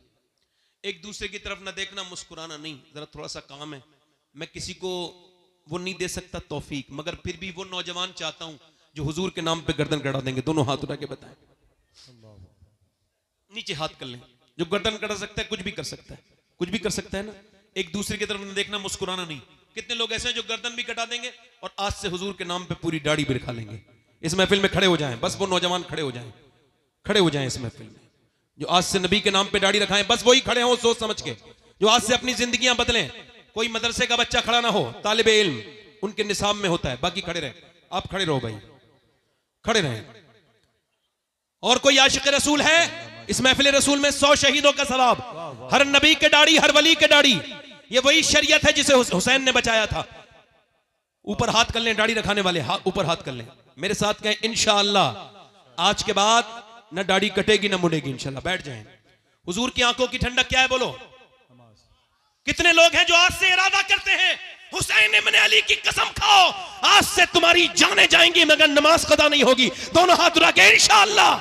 एक दूसरे की तरफ ना देखना, मुस्कुराना नहीं, जरा थोड़ा सा काम है। मैं किसी को वो नहीं दे सकता तौफीक, मगर फिर भी वो नौजवान चाहता हूं जो हुजूर के नाम पे गर्दन कड़ा देंगे। दोनों हाथ उठा के बताएं, नीचे हाथ कर लें। जो गर्दन कड़ा सकता है कुछ भी कर सकता है, कुछ भी कर सकता है ना। एक दूसरे की तरफ न देखना, मुस्कुराना नहीं। कितने लोग ऐसे हैं जो गर्दन भी कटा देंगे और आज से हुजूर के नाम पे पूरी दाढ़ी भी रखा लेंगे। इस महफिल में खड़े हो जाएं, बस वो नौजवान खड़े हो जाएं इस महफिल में, जो आज से नबी के नाम पे दाढ़ी रखाएं, बस वही खड़े हो सोच समझ के, जो आज से अपनी जिंदगियां बदलें। कोई मदरसे का बच्चा खड़ा ना हो, तालिबे इल्म उनके निसाब में होता है, बाकी खड़े रहे। आप खड़े रहो भाई, खड़े रहें। और कोई आशिक रसूल है इस महफिल रसूल में 100 शहीदों का सवाब, हर नबी के दाढ़ी, हर वली के दाढ़ी। ये वही शरीयत है जिसे हुसैन ने बचाया था। ऊपर हाथ कर लें, दाढ़ी रखाने वाले ऊपर हाथ कर लें, मेरे साथ कहें इंशाअल्लाह आज के बाद न दाढ़ी कटेगी न मुड़ेगी इंशाअल्लाह। बैठ जाएं। हुजूर की आंखों की ठंडक क्या है बोलो? कितने लोग हैं जो आज से इरादा करते हैं हुसैन इब्न अली की कसम खाओ आज से तुम्हारी जानें जाएंगी मगर नमाज कदा नहीं होगी। दोनों हाथ उठा के इंशाअल्लाह